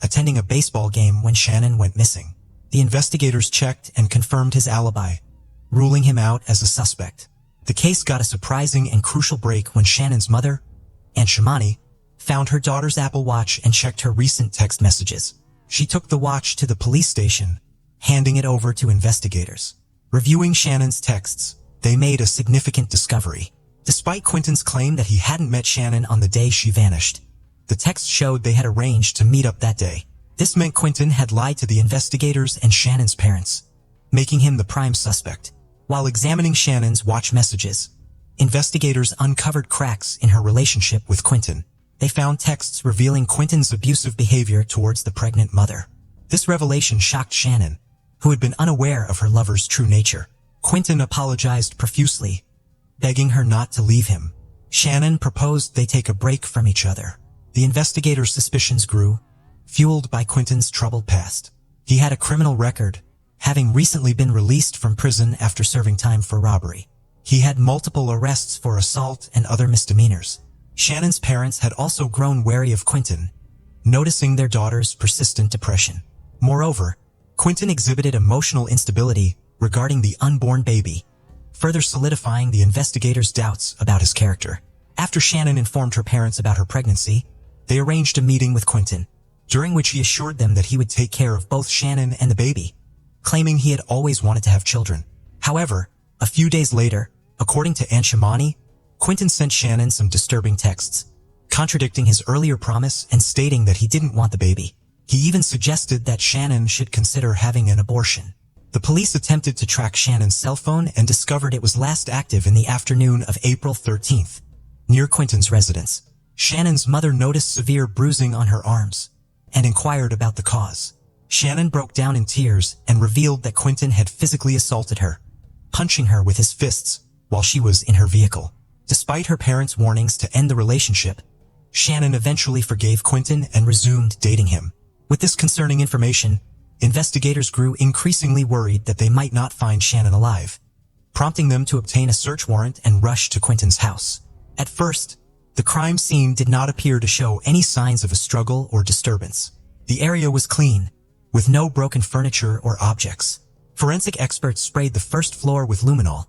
attending a baseball game when Shannon went missing. The investigators checked and confirmed his alibi, ruling him out as a suspect. The case got a surprising and crucial break when Shannon's mother, Aunt Shamani, found her daughter's Apple Watch and checked her recent text messages. She took the watch to the police station, handing it over to investigators. Reviewing Shannon's texts, they made a significant discovery. Despite Quentin's claim that he hadn't met Shannon on the day she vanished, the text showed they had arranged to meet up that day. This meant Quentin had lied to the investigators and Shannon's parents, making him the prime suspect. While examining Shannon's watch messages, investigators uncovered cracks in her relationship with Quentin. They found texts revealing Quentin's abusive behavior towards the pregnant mother. This revelation shocked Shannon, who had been unaware of her lover's true nature. Quentin apologized profusely, begging her not to leave him. Shannon proposed they take a break from each other. The investigators' suspicions grew, fueled by Quentin's troubled past. He had a criminal record, having recently been released from prison after serving time for robbery. He had multiple arrests for assault and other misdemeanors. Shannon's parents had also grown wary of Quentin, noticing their daughter's persistent depression. Moreover, Quentin exhibited emotional instability regarding the unborn baby, further solidifying the investigators' doubts about his character. After Shannon informed her parents about her pregnancy, they arranged a meeting with Quentin, during which he assured them that he would take care of both Shannon and the baby, claiming he had always wanted to have children. However, a few days later, according to Aunt Shamani, Quentin sent Shannon some disturbing texts, contradicting his earlier promise and stating that he didn't want the baby. He even suggested that Shannon should consider having an abortion. The police attempted to track Shannon's cell phone and discovered it was last active in the afternoon of April 13th, near Quentin's residence. Shannon's mother noticed severe bruising on her arms and inquired about the cause. Shannon broke down in tears and revealed that Quentin had physically assaulted her, punching her with his fists while she was in her vehicle. Despite her parents' warnings to end the relationship, Shannon eventually forgave Quentin and resumed dating him. With this concerning information, investigators grew increasingly worried that they might not find Shannon alive, prompting them to obtain a search warrant and rush to Quentin's house. At first, the crime scene did not appear to show any signs of a struggle or disturbance. The area was clean, with no broken furniture or objects. Forensic experts sprayed the first floor with luminol,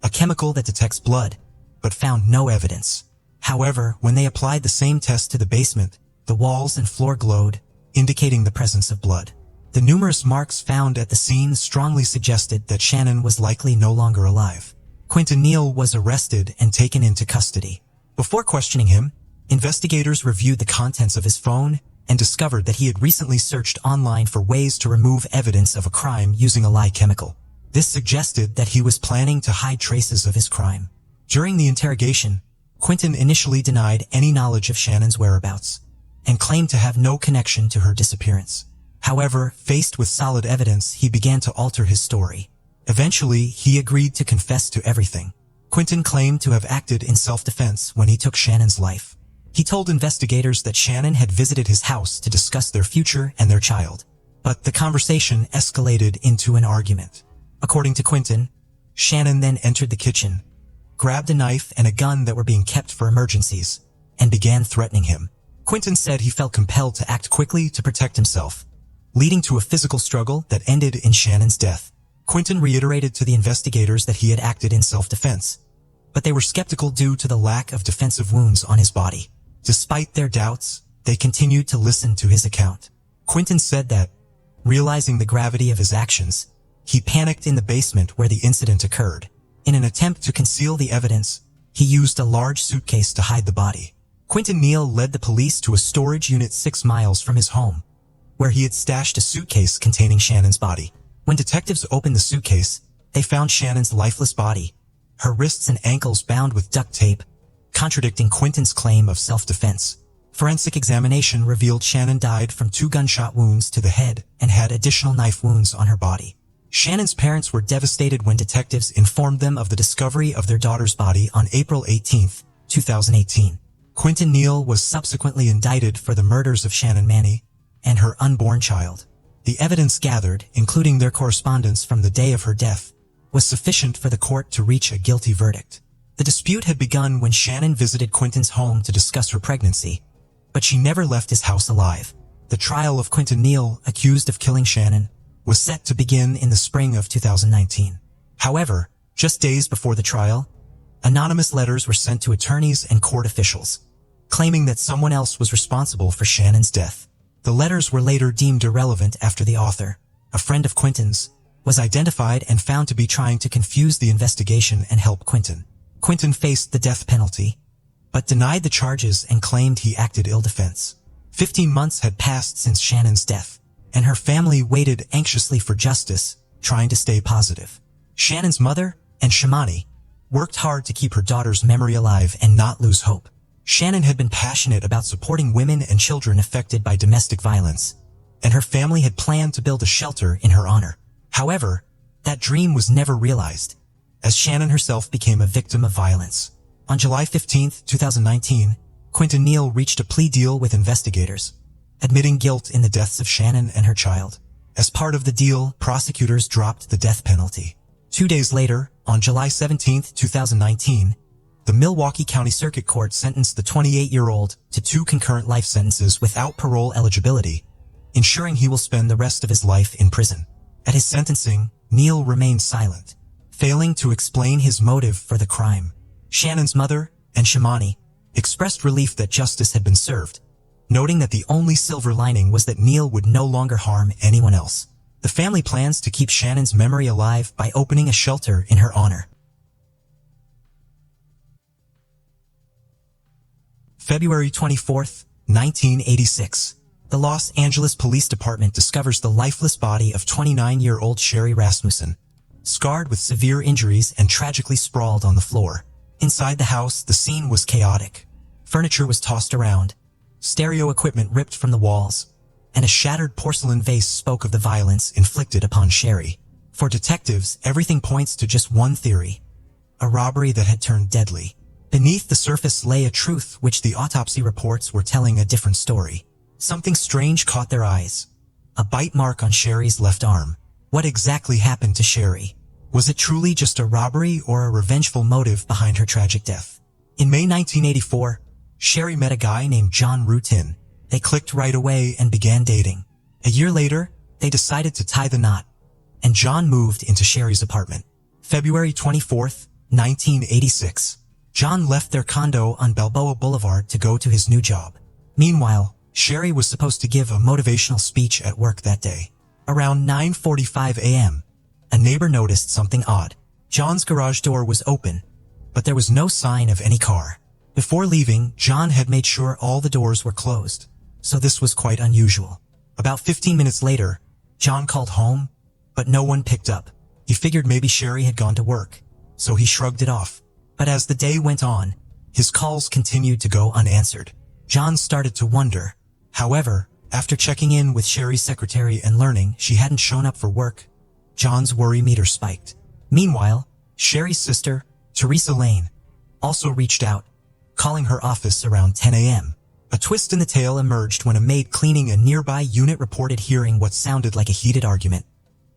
a chemical that detects blood, but found no evidence. However, when they applied the same test to the basement, the walls and floor glowed, indicating the presence of blood. The numerous marks found at the scene strongly suggested that Shannon was likely no longer alive. Quentin Neal was arrested and taken into custody. Before questioning him, investigators reviewed the contents of his phone and discovered that he had recently searched online for ways to remove evidence of a crime using a lye chemical. This suggested that he was planning to hide traces of his crime. During the interrogation, Quentin initially denied any knowledge of Shannon's whereabouts and claimed to have no connection to her disappearance. However, faced with solid evidence, he began to alter his story. Eventually, he agreed to confess to everything. Quentin claimed to have acted in self-defense when he took Shannon's life. He told investigators that Shannon had visited his house to discuss their future and their child. But the conversation escalated into an argument. According to Quentin, Shannon then entered the kitchen, grabbed a knife and a gun that were being kept for emergencies, and began threatening him. Quentin said he felt compelled to act quickly to protect himself, leading to a physical struggle that ended in Shannon's death. Quentin reiterated to the investigators that he had acted in self-defense, but they were skeptical due to the lack of defensive wounds on his body. Despite their doubts, they continued to listen to his account. Quentin said that, realizing the gravity of his actions, he panicked in the basement where the incident occurred. In an attempt to conceal the evidence, he used a large suitcase to hide the body. Quentin Neal led the police to a storage unit 6 miles from his home, where he had stashed a suitcase containing Shannon's body. When detectives opened the suitcase, they found Shannon's lifeless body, her wrists and ankles bound with duct tape, contradicting Quentin's claim of self-defense. Forensic examination revealed Shannon died from 2 gunshot wounds to the head and had additional knife wounds on her body. Shannon's parents were devastated when detectives informed them of the discovery of their daughter's body on April 18, 2018. Quentin Neal was subsequently indicted for the murders of Shannon Manny and her unborn child. The evidence gathered, including their correspondence from the day of her death, was sufficient for the court to reach a guilty verdict. The dispute had begun when Shannon visited Quentin's home to discuss her pregnancy, but she never left his house alive. The trial of Quentin Neal, accused of killing Shannon, was set to begin in the spring of 2019. However, just days before the trial, anonymous letters were sent to attorneys and court officials, claiming that someone else was responsible for Shannon's death. The letters were later deemed irrelevant after the author, a friend of Quentin's, was identified and found to be trying to confuse the investigation and help Quentin. Quentin faced the death penalty, but denied the charges and claimed he acted ill-defense. 15 months had passed since Shannon's death, and her family waited anxiously for justice, trying to stay positive. Shannon's mother and Shamani worked hard to keep her daughter's memory alive and not lose hope. Shannon had been passionate about supporting women and children affected by domestic violence, and her family had planned to build a shelter in her honor. However, that dream was never realized, as Shannon herself became a victim of violence. On July 15, 2019, Quentin Neal reached a plea deal with investigators, admitting guilt in the deaths of Shannon and her child. As part of the deal, prosecutors dropped the death penalty. 2 days later, on July 17, 2019, the Milwaukee County Circuit Court sentenced the 28-year-old to 2 concurrent life sentences without parole eligibility, ensuring he will spend the rest of his life in prison. At his sentencing, Neal remained silent, failing to explain his motive for the crime. Shannon's mother and Shamani expressed relief that justice had been served, noting that the only silver lining was that Neal would no longer harm anyone else. The family plans to keep Shannon's memory alive by opening a shelter in her honor. February 24, 1986. The Los Angeles Police Department discovers the lifeless body of 29-year-old Sherry Rasmussen, scarred with severe injuries and tragically sprawled on the floor. Inside the house, the scene was chaotic. Furniture was tossed around, stereo equipment ripped from the walls, and a shattered porcelain vase spoke of the violence inflicted upon Sherry. For detectives, everything points to just one theory: a robbery that had turned deadly. Beneath the surface lay a truth which the autopsy reports were telling a different story. Something strange caught their eyes: a bite mark on Sherry's left arm. What exactly happened to Sherry? Was it truly just a robbery or a revengeful motive behind her tragic death? In May 1984, Sherry met a guy named John Rutin. They clicked right away and began dating. A year later, they decided to tie the knot, and John moved into Sherry's apartment. February 24, 1986. John left their condo on Balboa Boulevard to go to his new job. Meanwhile, Sherry was supposed to give a motivational speech at work that day. Around 9:45 a.m., a neighbor noticed something odd. John's garage door was open, but there was no sign of any car. Before leaving, John had made sure all the doors were closed, so this was quite unusual. About 15 minutes later, John called home, but no one picked up. He figured maybe Sherry had gone to work, so he shrugged it off. But as the day went on, his calls continued to go unanswered. John started to wonder. However, after checking in with Sherry's secretary and learning she hadn't shown up for work, John's worry meter spiked. Meanwhile, Sherry's sister, Teresa Lane, also reached out, calling her office around 10 a.m. A twist in the tale emerged when a maid cleaning a nearby unit reported hearing what sounded like a heated argument,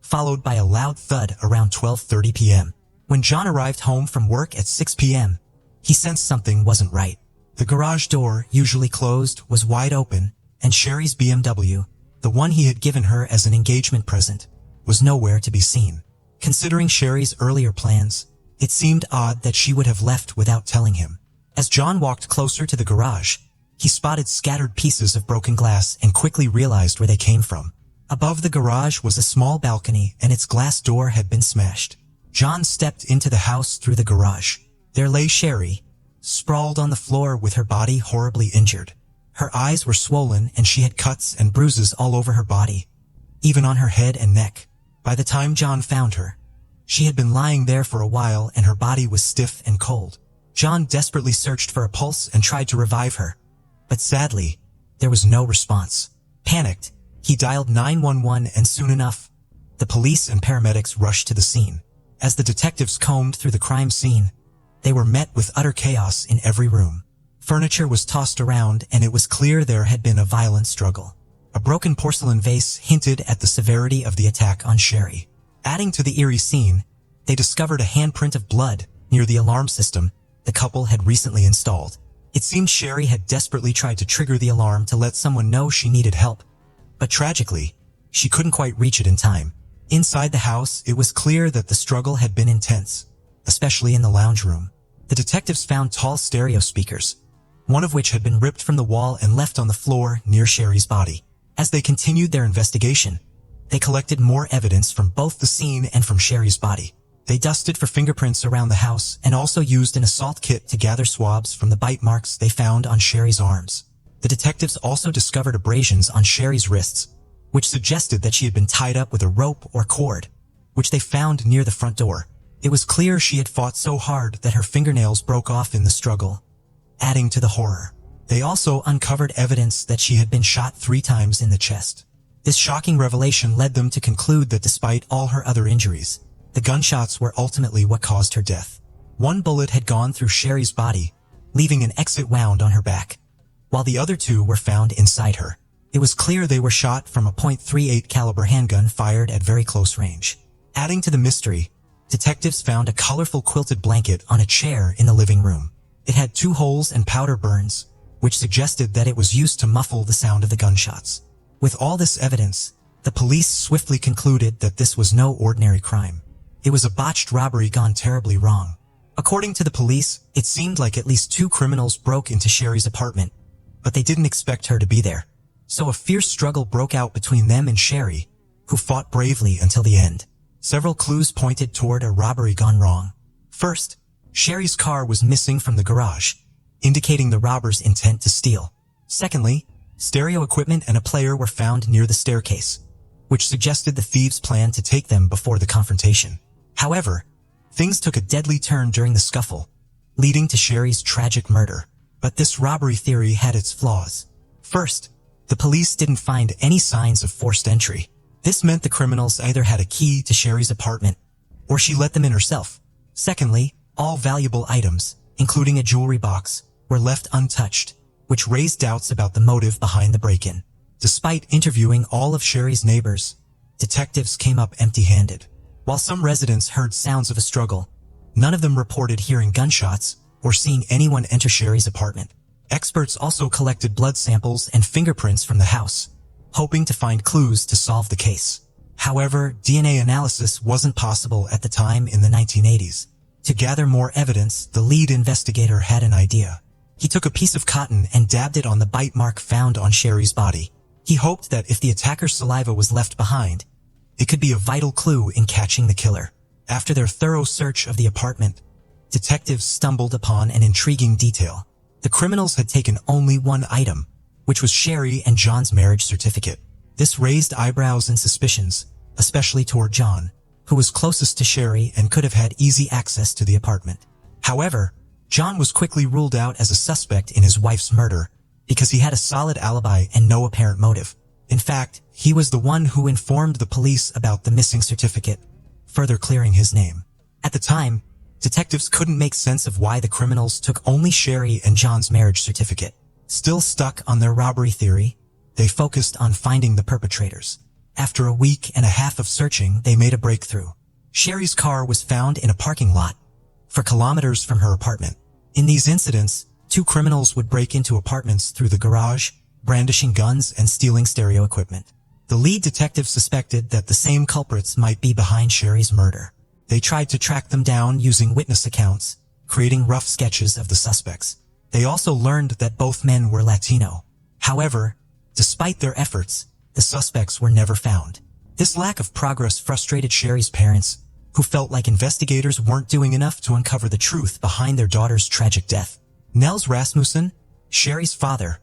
followed by a loud thud around 12:30 p.m. When John arrived home from work at 6 p.m., he sensed something wasn't right. The garage door, usually closed, was wide open, and Sherry's BMW, the one he had given her as an engagement present, was nowhere to be seen. Considering Sherry's earlier plans, it seemed odd that she would have left without telling him. As John walked closer to the garage, he spotted scattered pieces of broken glass and quickly realized where they came from. Above the garage was a small balcony and its glass door had been smashed. John stepped into the house through the garage. There lay Sherry, sprawled on the floor with her body horribly injured. Her eyes were swollen and she had cuts and bruises all over her body, even on her head and neck. By the time John found her, she had been lying there for a while and her body was stiff and cold. John desperately searched for a pulse and tried to revive her, but sadly, there was no response. Panicked, he dialed 911 and soon enough, the police and paramedics rushed to the scene. As the detectives combed through the crime scene, they were met with utter chaos in every room. Furniture was tossed around and it was clear there had been a violent struggle. A broken porcelain vase hinted at the severity of the attack on Sherry. Adding to the eerie scene, they discovered a handprint of blood near the alarm system the couple had recently installed. It seemed Sherry had desperately tried to trigger the alarm to let someone know she needed help, but tragically, she couldn't quite reach it in time. Inside the house, it was clear that the struggle had been intense, especially in the lounge room. The detectives found tall stereo speakers, one of which had been ripped from the wall and left on the floor near Sherry's body. As they continued their investigation, they collected more evidence from both the scene and from Sherry's body. They dusted for fingerprints around the house and also used an assault kit to gather swabs from the bite marks they found on Sherry's arms. The detectives also discovered abrasions on Sherry's wrists, which suggested that she had been tied up with a rope or cord, which they found near the front door. It was clear she had fought so hard that her fingernails broke off in the struggle, adding to the horror. They also uncovered evidence that she had been shot 3 times in the chest. This shocking revelation led them to conclude that despite all her other injuries, the gunshots were ultimately what caused her death. One bullet had gone through Sherry's body, leaving an exit wound on her back, while the other 2 were found inside her. It was clear they were shot from a .38 caliber handgun fired at very close range. Adding to the mystery, detectives found a colorful quilted blanket on a chair in the living room. It had 2 holes and powder burns, which suggested that it was used to muffle the sound of the gunshots. With all this evidence, the police swiftly concluded that this was no ordinary crime. It was a botched robbery gone terribly wrong. According to the police, it seemed like at least 2 criminals broke into Sherry's apartment, but they didn't expect her to be there. So a fierce struggle broke out between them and Sherry, who fought bravely until the end. Several clues pointed toward a robbery gone wrong. First, Sherry's car was missing from the garage, indicating the robbers' intent to steal. Secondly, stereo equipment and a player were found near the staircase, which suggested the thieves planned to take them before the confrontation. However, things took a deadly turn during the scuffle, leading to Sherry's tragic murder. But this robbery theory had its flaws. First, the police didn't find any signs of forced entry. This meant the criminals either had a key to Sherry's apartment, or she let them in herself. Secondly, all valuable items, including a jewelry box, were left untouched, which raised doubts about the motive behind the break-in. Despite interviewing all of Sherry's neighbors, detectives came up empty-handed. While some residents heard sounds of a struggle, none of them reported hearing gunshots or seeing anyone enter Sherry's apartment. Experts also collected blood samples and fingerprints from the house, hoping to find clues to solve the case. However, DNA analysis wasn't possible at the time in the 1980s. To gather more evidence, the lead investigator had an idea. He took a piece of cotton and dabbed it on the bite mark found on Sherry's body. He hoped that if the attacker's saliva was left behind, It could be a vital clue in catching the killer. After their thorough search of the apartment, detectives stumbled upon an intriguing detail. The criminals had taken only one item, which was Sherry and John's marriage certificate. This raised eyebrows and suspicions, especially toward John, who was closest to Sherry and could have had easy access to the apartment. However, John was quickly ruled out as a suspect in his wife's murder because he had a solid alibi and no apparent motive. In fact, he was the one who informed the police about the missing certificate, further clearing his name. At the time, detectives couldn't make sense of why the criminals took only Sherry and John's marriage certificate. Still stuck on their robbery theory, they focused on finding the perpetrators. After a week and a half of searching, they made a breakthrough. Sherry's car was found in a parking lot, for kilometers from her apartment. In these incidents, two criminals would break into apartments through the garage, brandishing guns and stealing stereo equipment. The lead detective suspected that the same culprits might be behind Sherry's murder. They tried to track them down using witness accounts, creating rough sketches of the suspects. They also learned that both men were Latino. However, despite their efforts, the suspects were never found. This lack of progress frustrated Sherry's parents, who felt like investigators weren't doing enough to uncover the truth behind their daughter's tragic death. Nels Rasmussen, Sherry's father,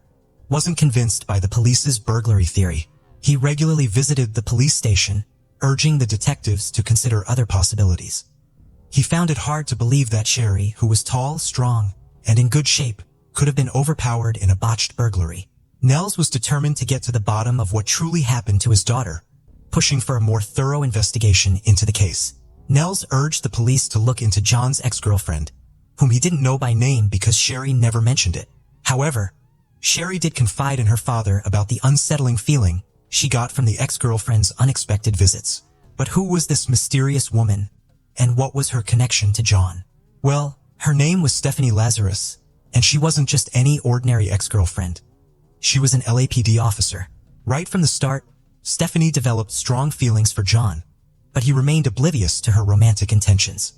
wasn't convinced by the police's burglary theory. He regularly visited the police station, urging the detectives to consider other possibilities. He found it hard to believe that Sherry, who was tall, strong, and in good shape, could have been overpowered in a botched burglary. Nels was determined to get to the bottom of what truly happened to his daughter, pushing for a more thorough investigation into the case. Nels urged the police to look into John's ex-girlfriend, whom he didn't know by name because Sherry never mentioned it. However, Sherry did confide in her father about the unsettling feeling she got from the ex-girlfriend's unexpected visits. But who was this mysterious woman, and what was her connection to John? Well, her name was Stephanie Lazarus, and she wasn't just any ordinary ex-girlfriend. She was an LAPD officer. Right from the start, Stephanie developed strong feelings for John, but he remained oblivious to her romantic intentions.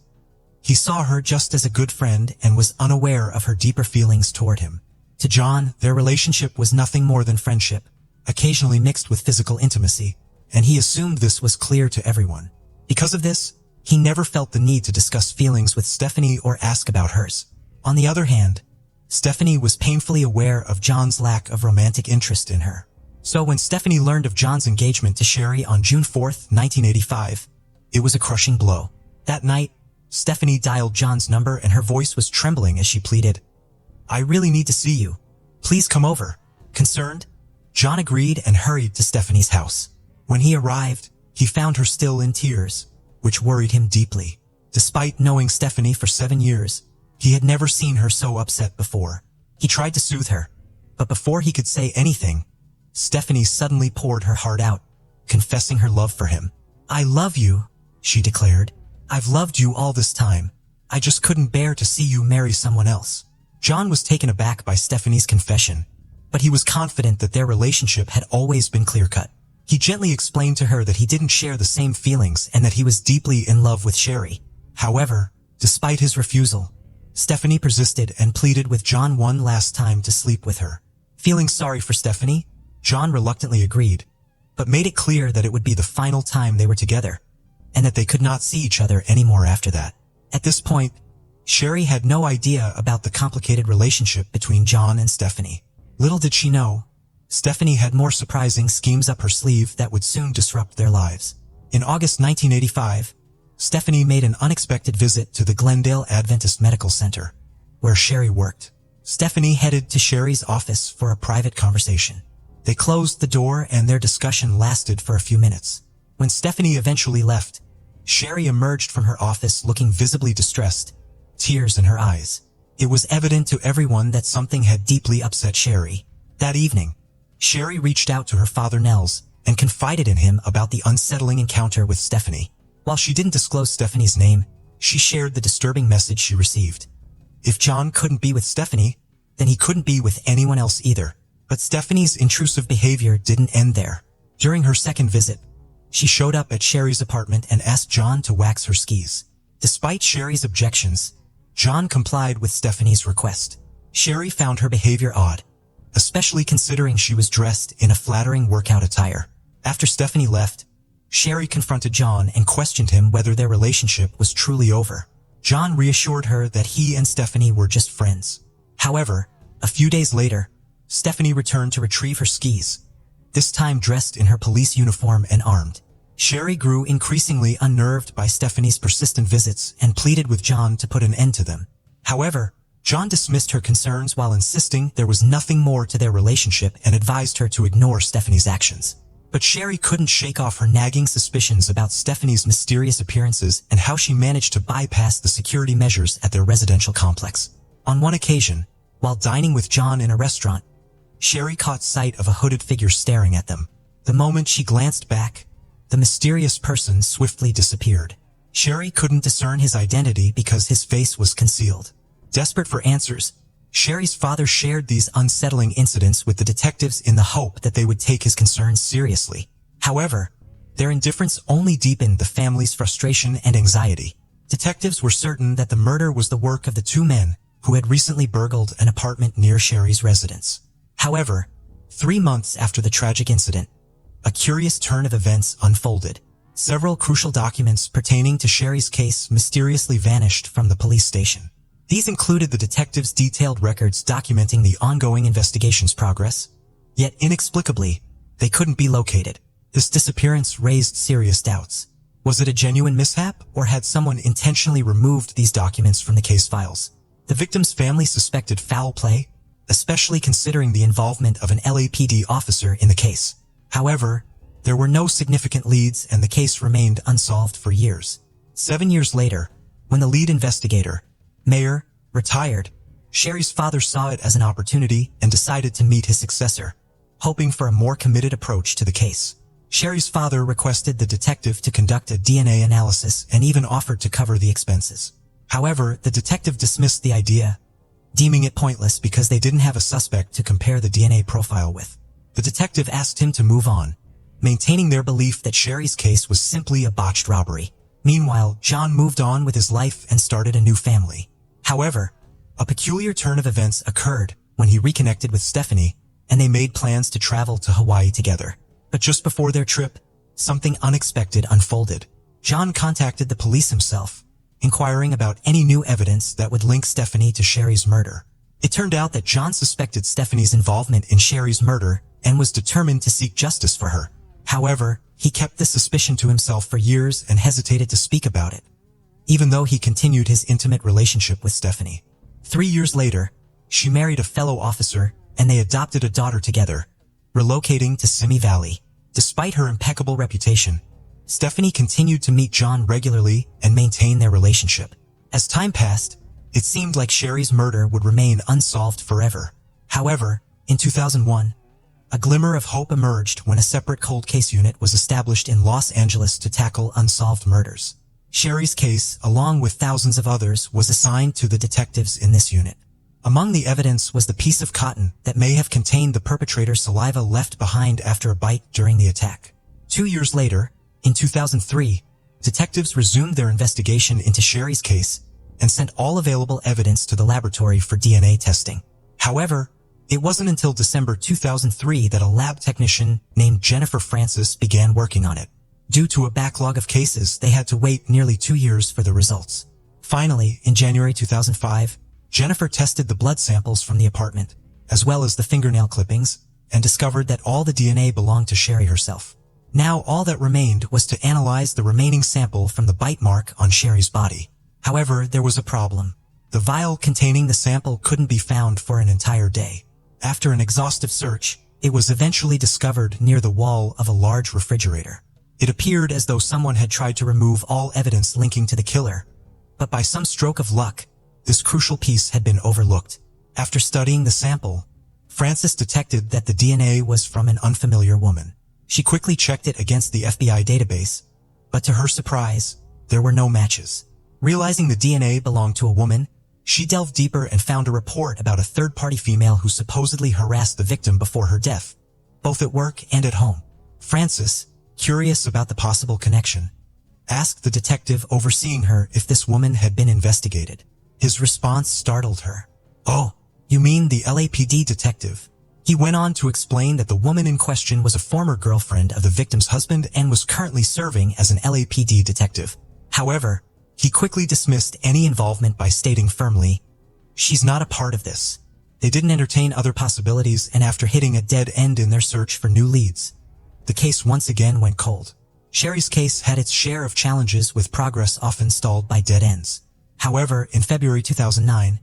He saw her just as a good friend and was unaware of her deeper feelings toward him. To John, their relationship was nothing more than friendship, occasionally mixed with physical intimacy, and he assumed this was clear to everyone. Because of this, he never felt the need to discuss feelings with Stephanie or ask about hers. On the other hand, Stephanie was painfully aware of John's lack of romantic interest in her. So when Stephanie learned of John's engagement to Sherry on June 4, 1985, it was a crushing blow. That night, Stephanie dialed John's number and her voice was trembling as she pleaded, "I really need to see you. Please come over." Concerned, John agreed and hurried to Stephanie's house. When he arrived, he found her still in tears, which worried him deeply. Despite knowing Stephanie for 7 years, he had never seen her so upset before. He tried to soothe her, but before he could say anything, Stephanie suddenly poured her heart out, confessing her love for him. "I love you," she declared. "I've loved you all this time. I just couldn't bear to see you marry someone else." John was taken aback by Stephanie's confession, but he was confident that their relationship had always been clear-cut. He gently explained to her that he didn't share the same feelings and that he was deeply in love with Sherry. However, despite his refusal, Stephanie persisted and pleaded with John one last time to sleep with her. Feeling sorry for Stephanie, John reluctantly agreed, but made it clear that it would be the final time they were together, and that they could not see each other anymore after that. At this point, Sherry had no idea about the complicated relationship between John and Stephanie. Little did she know, Stephanie had more surprising schemes up her sleeve that would soon disrupt their lives. In August 1985, Stephanie made an unexpected visit to the Glendale Adventist Medical Center, where Sherry worked. Stephanie headed to Sherry's office for a private conversation. They closed the door and their discussion lasted for a few minutes. When Stephanie eventually left, Sherry emerged from her office looking visibly distressed, tears in her eyes. It was evident to everyone that something had deeply upset Sherry. That evening, Sherry reached out to her father Nels and confided in him about the unsettling encounter with Stephanie. While she didn't disclose Stephanie's name, she shared the disturbing message she received. If John couldn't be with Stephanie, then he couldn't be with anyone else either. But Stephanie's intrusive behavior didn't end there. During her second visit, she showed up at Sherry's apartment and asked John to wax her skis. Despite Sherry's objections, John complied with Stephanie's request. Sherry found her behavior odd, especially considering she was dressed in a flattering workout attire. After Stephanie left, Sherry confronted John and questioned him whether their relationship was truly over. John reassured her that he and Stephanie were just friends. However, a few days later, Stephanie returned to retrieve her skis, this time dressed in her police uniform and armed. Sherry grew increasingly unnerved by Stephanie's persistent visits and pleaded with John to put an end to them. However, John dismissed her concerns while insisting there was nothing more to their relationship and advised her to ignore Stephanie's actions. But Sherry couldn't shake off her nagging suspicions about Stephanie's mysterious appearances and how she managed to bypass the security measures at their residential complex. On one occasion, while dining with John in a restaurant, Sherry caught sight of a hooded figure staring at them. The moment she glanced back, the mysterious person swiftly disappeared. Sherry couldn't discern his identity because his face was concealed. Desperate for answers, Sherry's father shared these unsettling incidents with the detectives in the hope that they would take his concerns seriously. However, their indifference only deepened the family's frustration and anxiety. Detectives were certain that the murder was the work of the two men who had recently burgled an apartment near Sherry's residence. However, 3 months after the tragic incident, a curious turn of events unfolded. Several crucial documents pertaining to Sherry's case mysteriously vanished from the police station. These included the detectives' detailed records documenting the ongoing investigation's progress. Yet inexplicably, they couldn't be located. This disappearance raised serious doubts. Was it a genuine mishap, or had someone intentionally removed these documents from the case files? The victim's family suspected foul play, especially considering the involvement of an LAPD officer in the case. However, there were no significant leads and the case remained unsolved for years. 7 years later, when the lead investigator, Mayer, retired, Sherry's father saw it as an opportunity and decided to meet his successor, hoping for a more committed approach to the case. Sherry's father requested the detective to conduct a DNA analysis and even offered to cover the expenses. However, the detective dismissed the idea, deeming it pointless because they didn't have a suspect to compare the DNA profile with. The detective asked him to move on, maintaining their belief that Sherry's case was simply a botched robbery. Meanwhile, John moved on with his life and started a new family. However, a peculiar turn of events occurred when he reconnected with Stephanie, and they made plans to travel to Hawaii together. But just before their trip, something unexpected unfolded. John contacted the police himself, inquiring about any new evidence that would link Stephanie to Sherry's murder. It turned out that John suspected Stephanie's involvement in Sherry's murder and was determined to seek justice for her. However, he kept this suspicion to himself for years and hesitated to speak about it, even though he continued his intimate relationship with Stephanie. 3 years later, she married a fellow officer and they adopted a daughter together, relocating to Simi Valley. Despite her impeccable reputation, Stephanie continued to meet John regularly and maintain their relationship. As time passed, it seemed like Sherry's murder would remain unsolved forever. However, in 2001, a glimmer of hope emerged when a separate cold case unit was established in Los Angeles to tackle unsolved murders. Sherry's case, along with thousands of others, was assigned to the detectives in this unit. Among the evidence was the piece of cotton that may have contained the perpetrator's saliva left behind after a bite during the attack. 2 years later, in 2003, detectives resumed their investigation into Sherry's case and sent all available evidence to the laboratory for DNA testing. However, it wasn't until December 2003 that a lab technician named Jennifer Francis began working on it. Due to a backlog of cases, they had to wait nearly 2 years for the results. Finally, in January 2005, Jennifer tested the blood samples from the apartment, as well as the fingernail clippings, and discovered that all the DNA belonged to Sherry herself. Now all that remained was to analyze the remaining sample from the bite mark on Sherry's body. However, there was a problem. The vial containing the sample couldn't be found for an entire day. After an exhaustive search, it was eventually discovered near the wall of a large refrigerator. It appeared as though someone had tried to remove all evidence linking to the killer, but by some stroke of luck, this crucial piece had been overlooked. After studying the sample, Francis detected that the DNA was from an unfamiliar woman. She quickly checked it against the FBI database, but to her surprise, there were no matches. Realizing the DNA belonged to a woman, she delved deeper and found a report about a third-party female who supposedly harassed the victim before her death, both at work and at home. Francis, curious about the possible connection, asked the detective overseeing her if this woman had been investigated. His response startled her. "Oh, you mean the LAPD detective? He went on to explain that the woman in question was a former girlfriend of the victim's husband and was currently serving as an LAPD detective. However, he quickly dismissed any involvement by stating firmly, "She's not a part of this." They didn't entertain other possibilities, and after hitting a dead end in their search for new leads, the case once again went cold. Sherry's case had its share of challenges, with progress often stalled by dead ends. However, in February 2009,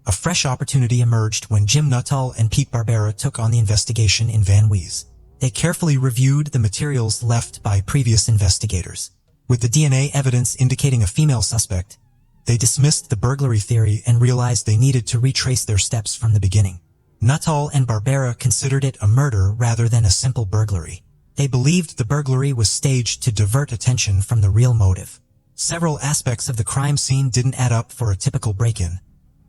a fresh opportunity emerged when Jim Nuttall and Pete Barbera took on the investigation in Van Nuys. They carefully reviewed the materials left by previous investigators. With the DNA evidence indicating a female suspect, they dismissed the burglary theory and realized they needed to retrace their steps from the beginning. Nuttall and Barbera considered it a murder rather than a simple burglary. They believed the burglary was staged to divert attention from the real motive. Several aspects of the crime scene didn't add up for a typical break-in,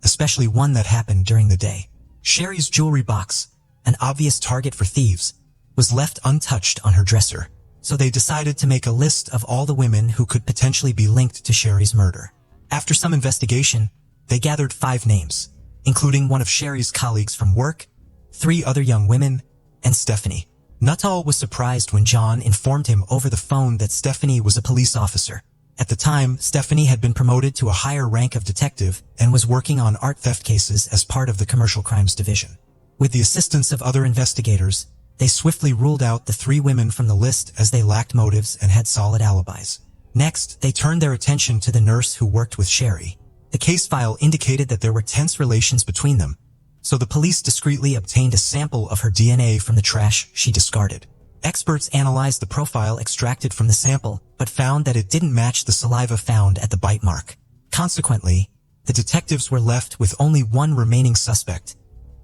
especially one that happened during the day. Sherry's jewelry box, an obvious target for thieves, was left untouched on her dresser, so they decided to make a list of all the women who could potentially be linked to Sherry's murder. After some investigation, they gathered 5 names, including one of Sherry's colleagues from work, 3 other young women, and Stephanie. Nuttall was surprised when John informed him over the phone that Stephanie was a police officer. At the time, Stephanie had been promoted to a higher rank of detective and was working on art theft cases as part of the Commercial Crimes Division. With the assistance of other investigators, they swiftly ruled out the 3 women from the list as they lacked motives and had solid alibis. Next, they turned their attention to the nurse who worked with Sherry. The case file indicated that there were tense relations between them, so the police discreetly obtained a sample of her DNA from the trash she discarded. Experts analyzed the profile extracted from the sample, but found that it didn't match the saliva found at the bite mark. Consequently, the detectives were left with only one remaining suspect,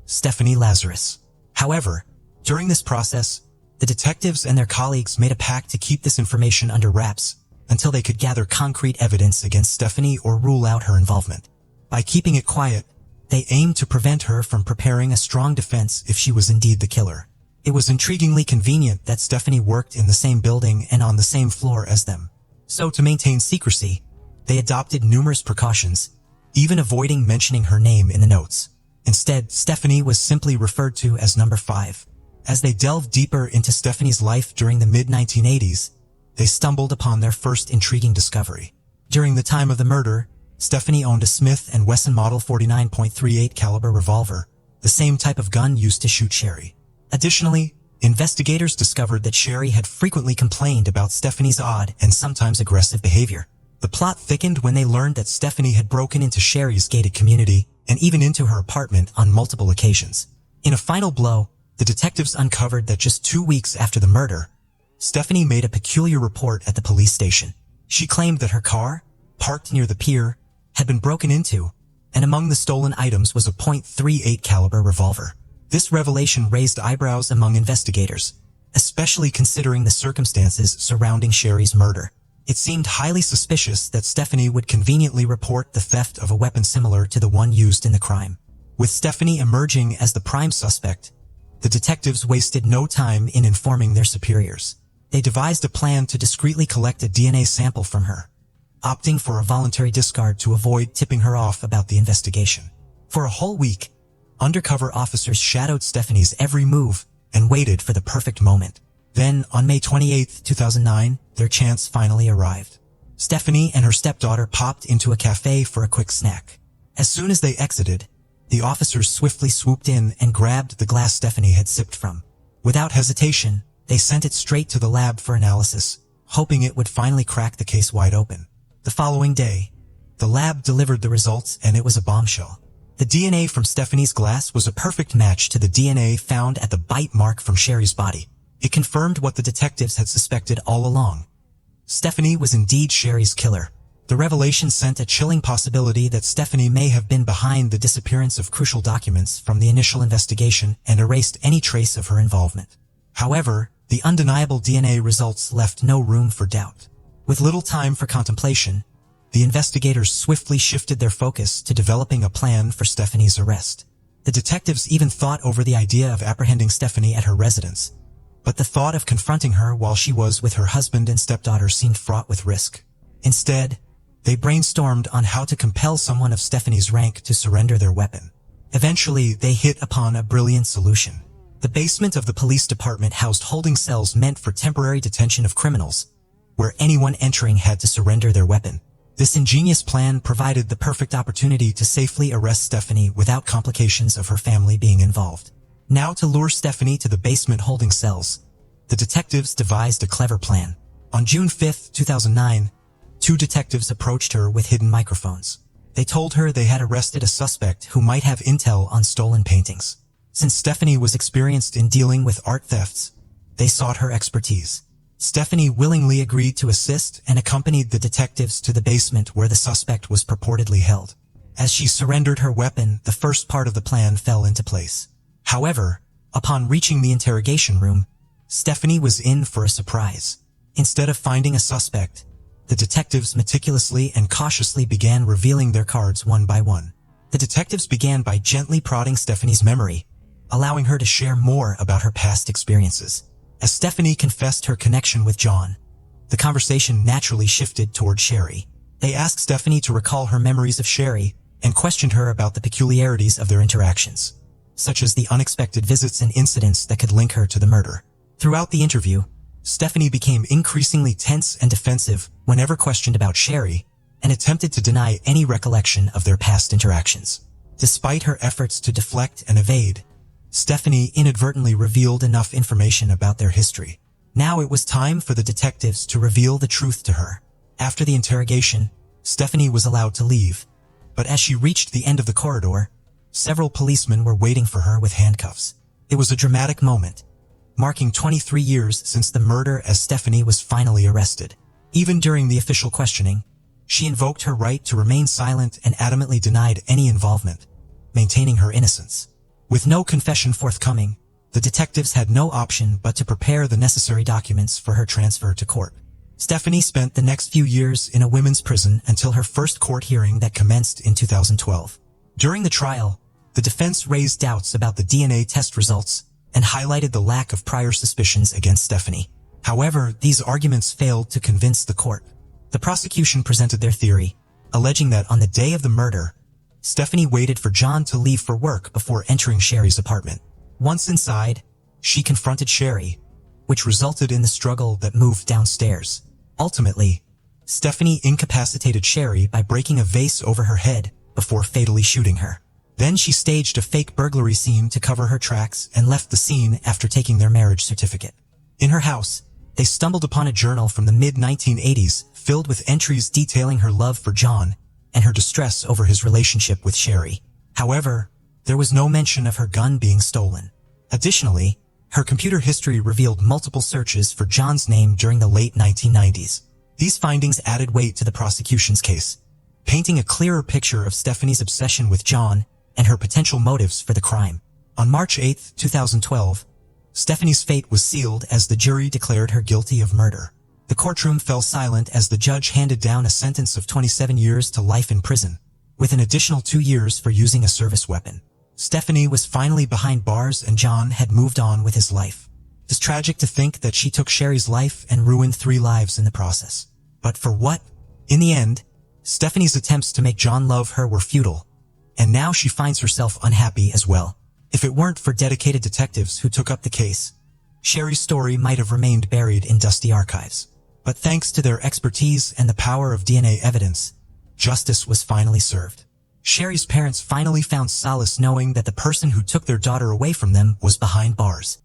Stephanie Lazarus. However, during this process, the detectives and their colleagues made a pact to keep this information under wraps until they could gather concrete evidence against Stephanie or rule out her involvement. By keeping it quiet, they aimed to prevent her from preparing a strong defense if she was indeed the killer. It was intriguingly convenient that Stephanie worked in the same building and on the same floor as them. So to maintain secrecy, they adopted numerous precautions, even avoiding mentioning her name in the notes. Instead, Stephanie was simply referred to as number 5. As they delved deeper into Stephanie's life during the mid-1980s, they stumbled upon their first intriguing discovery. During the time of the murder, Stephanie owned a Smith & Wesson Model 49.38 caliber revolver, the same type of gun used to shoot Sherry. Additionally, investigators discovered that Sherry had frequently complained about Stephanie's odd and sometimes aggressive behavior. The plot thickened when they learned that Stephanie had broken into Sherry's gated community and even into her apartment on multiple occasions. In a final blow, the detectives uncovered that just 2 weeks after the murder, Stephanie made a peculiar report at the police station. She claimed that her car, parked near the pier, had been broken into, and among the stolen items was a .38 caliber revolver. This revelation raised eyebrows among investigators, especially considering the circumstances surrounding Sherry's murder. It seemed highly suspicious that Stephanie would conveniently report the theft of a weapon similar to the one used in the crime. With Stephanie emerging as the prime suspect, the detectives wasted no time in informing their superiors. They devised a plan to discreetly collect a DNA sample from her, opting for a voluntary discard to avoid tipping her off about the investigation. For a whole week, undercover officers shadowed Stephanie's every move and waited for the perfect moment. Then, on May 28, 2009, their chance finally arrived. Stephanie and her stepdaughter popped into a cafe for a quick snack. As soon as they exited, the officers swiftly swooped in and grabbed the glass Stephanie had sipped from. Without hesitation, they sent it straight to the lab for analysis, hoping it would finally crack the case wide open. The following day, the lab delivered the results, and it was a bombshell. The DNA from Stephanie's glass was a perfect match to the DNA found at the bite mark from Sherry's body. It confirmed what the detectives had suspected all along. Stephanie was indeed Sherry's killer. The revelation sent a chilling possibility that Stephanie may have been behind the disappearance of crucial documents from the initial investigation and erased any trace of her involvement. However, the undeniable DNA results left no room for doubt. With little time for contemplation, the investigators swiftly shifted their focus to developing a plan for Stephanie's arrest. The detectives even thought over the idea of apprehending Stephanie at her residence, but the thought of confronting her while she was with her husband and stepdaughter seemed fraught with risk. Instead, they brainstormed on how to compel someone of Stephanie's rank to surrender their weapon. Eventually, they hit upon a brilliant solution. The basement of the police department housed holding cells meant for temporary detention of criminals, where anyone entering had to surrender their weapon. This ingenious plan provided the perfect opportunity to safely arrest Stephanie without complications of her family being involved. Now, to lure Stephanie to the basement holding cells, the detectives devised a clever plan. On June 5, 2009, 2 detectives approached her with hidden microphones. They told her they had arrested a suspect who might have intel on stolen paintings. Since Stephanie was experienced in dealing with art thefts, they sought her expertise. Stephanie willingly agreed to assist and accompanied the detectives to the basement where the suspect was purportedly held. As she surrendered her weapon, the first part of the plan fell into place. However, upon reaching the interrogation room, Stephanie was in for a surprise. Instead of finding a suspect, the detectives meticulously and cautiously began revealing their cards one by one. The detectives began by gently prodding Stephanie's memory, allowing her to share more about her past experiences. As Stephanie confessed her connection with John, the conversation naturally shifted toward Sherry. They asked Stephanie to recall her memories of Sherry and questioned her about the peculiarities of their interactions, such as the unexpected visits and incidents that could link her to the murder. Throughout the interview, Stephanie became increasingly tense and defensive whenever questioned about Sherry and attempted to deny any recollection of their past interactions. Despite her efforts to deflect and evade, Stephanie inadvertently revealed enough information about their history. Now it was time for the detectives to reveal the truth to her. After the interrogation, Stephanie was allowed to leave, but as she reached the end of the corridor, several policemen were waiting for her with handcuffs. It was a dramatic moment, marking 23 years since the murder as Stephanie was finally arrested. Even during the official questioning, she invoked her right to remain silent and adamantly denied any involvement, maintaining her innocence. With no confession forthcoming, the detectives had no option but to prepare the necessary documents for her transfer to court. Stephanie spent the next few years in a women's prison until her first court hearing that commenced in 2012. During the trial, the defense raised doubts about the DNA test results and highlighted the lack of prior suspicions against Stephanie. However, these arguments failed to convince the court. The prosecution presented their theory, alleging that on the day of the murder, Stephanie waited for John to leave for work before entering Sherry's apartment. Once inside, she confronted Sherry, which resulted in the struggle that moved downstairs. Ultimately, Stephanie incapacitated Sherry by breaking a vase over her head before fatally shooting her. Then she staged a fake burglary scene to cover her tracks and left the scene after taking their marriage certificate. In her house, they stumbled upon a journal from the mid-1980s filled with entries detailing her love for John and her distress over his relationship with Sherry. However, there was no mention of her gun being stolen. Additionally, her computer history revealed multiple searches for John's name during the late 1990s. These findings added weight to the prosecution's case, painting a clearer picture of Stephanie's obsession with John and her potential motives for the crime. On March 8, 2012, Stephanie's fate was sealed as the jury declared her guilty of murder. The courtroom fell silent as the judge handed down a sentence of 27 years to life in prison, with an additional 2 years for using a service weapon. Stephanie was finally behind bars and John had moved on with his life. It's tragic to think that she took Sherry's life and ruined 3 lives in the process. But for what? In the end, Stephanie's attempts to make John love her were futile, and now she finds herself unhappy as well. If it weren't for dedicated detectives who took up the case, Sherry's story might have remained buried in dusty archives. But thanks to their expertise and the power of DNA evidence, justice was finally served. Sherry's parents finally found solace knowing that the person who took their daughter away from them was behind bars.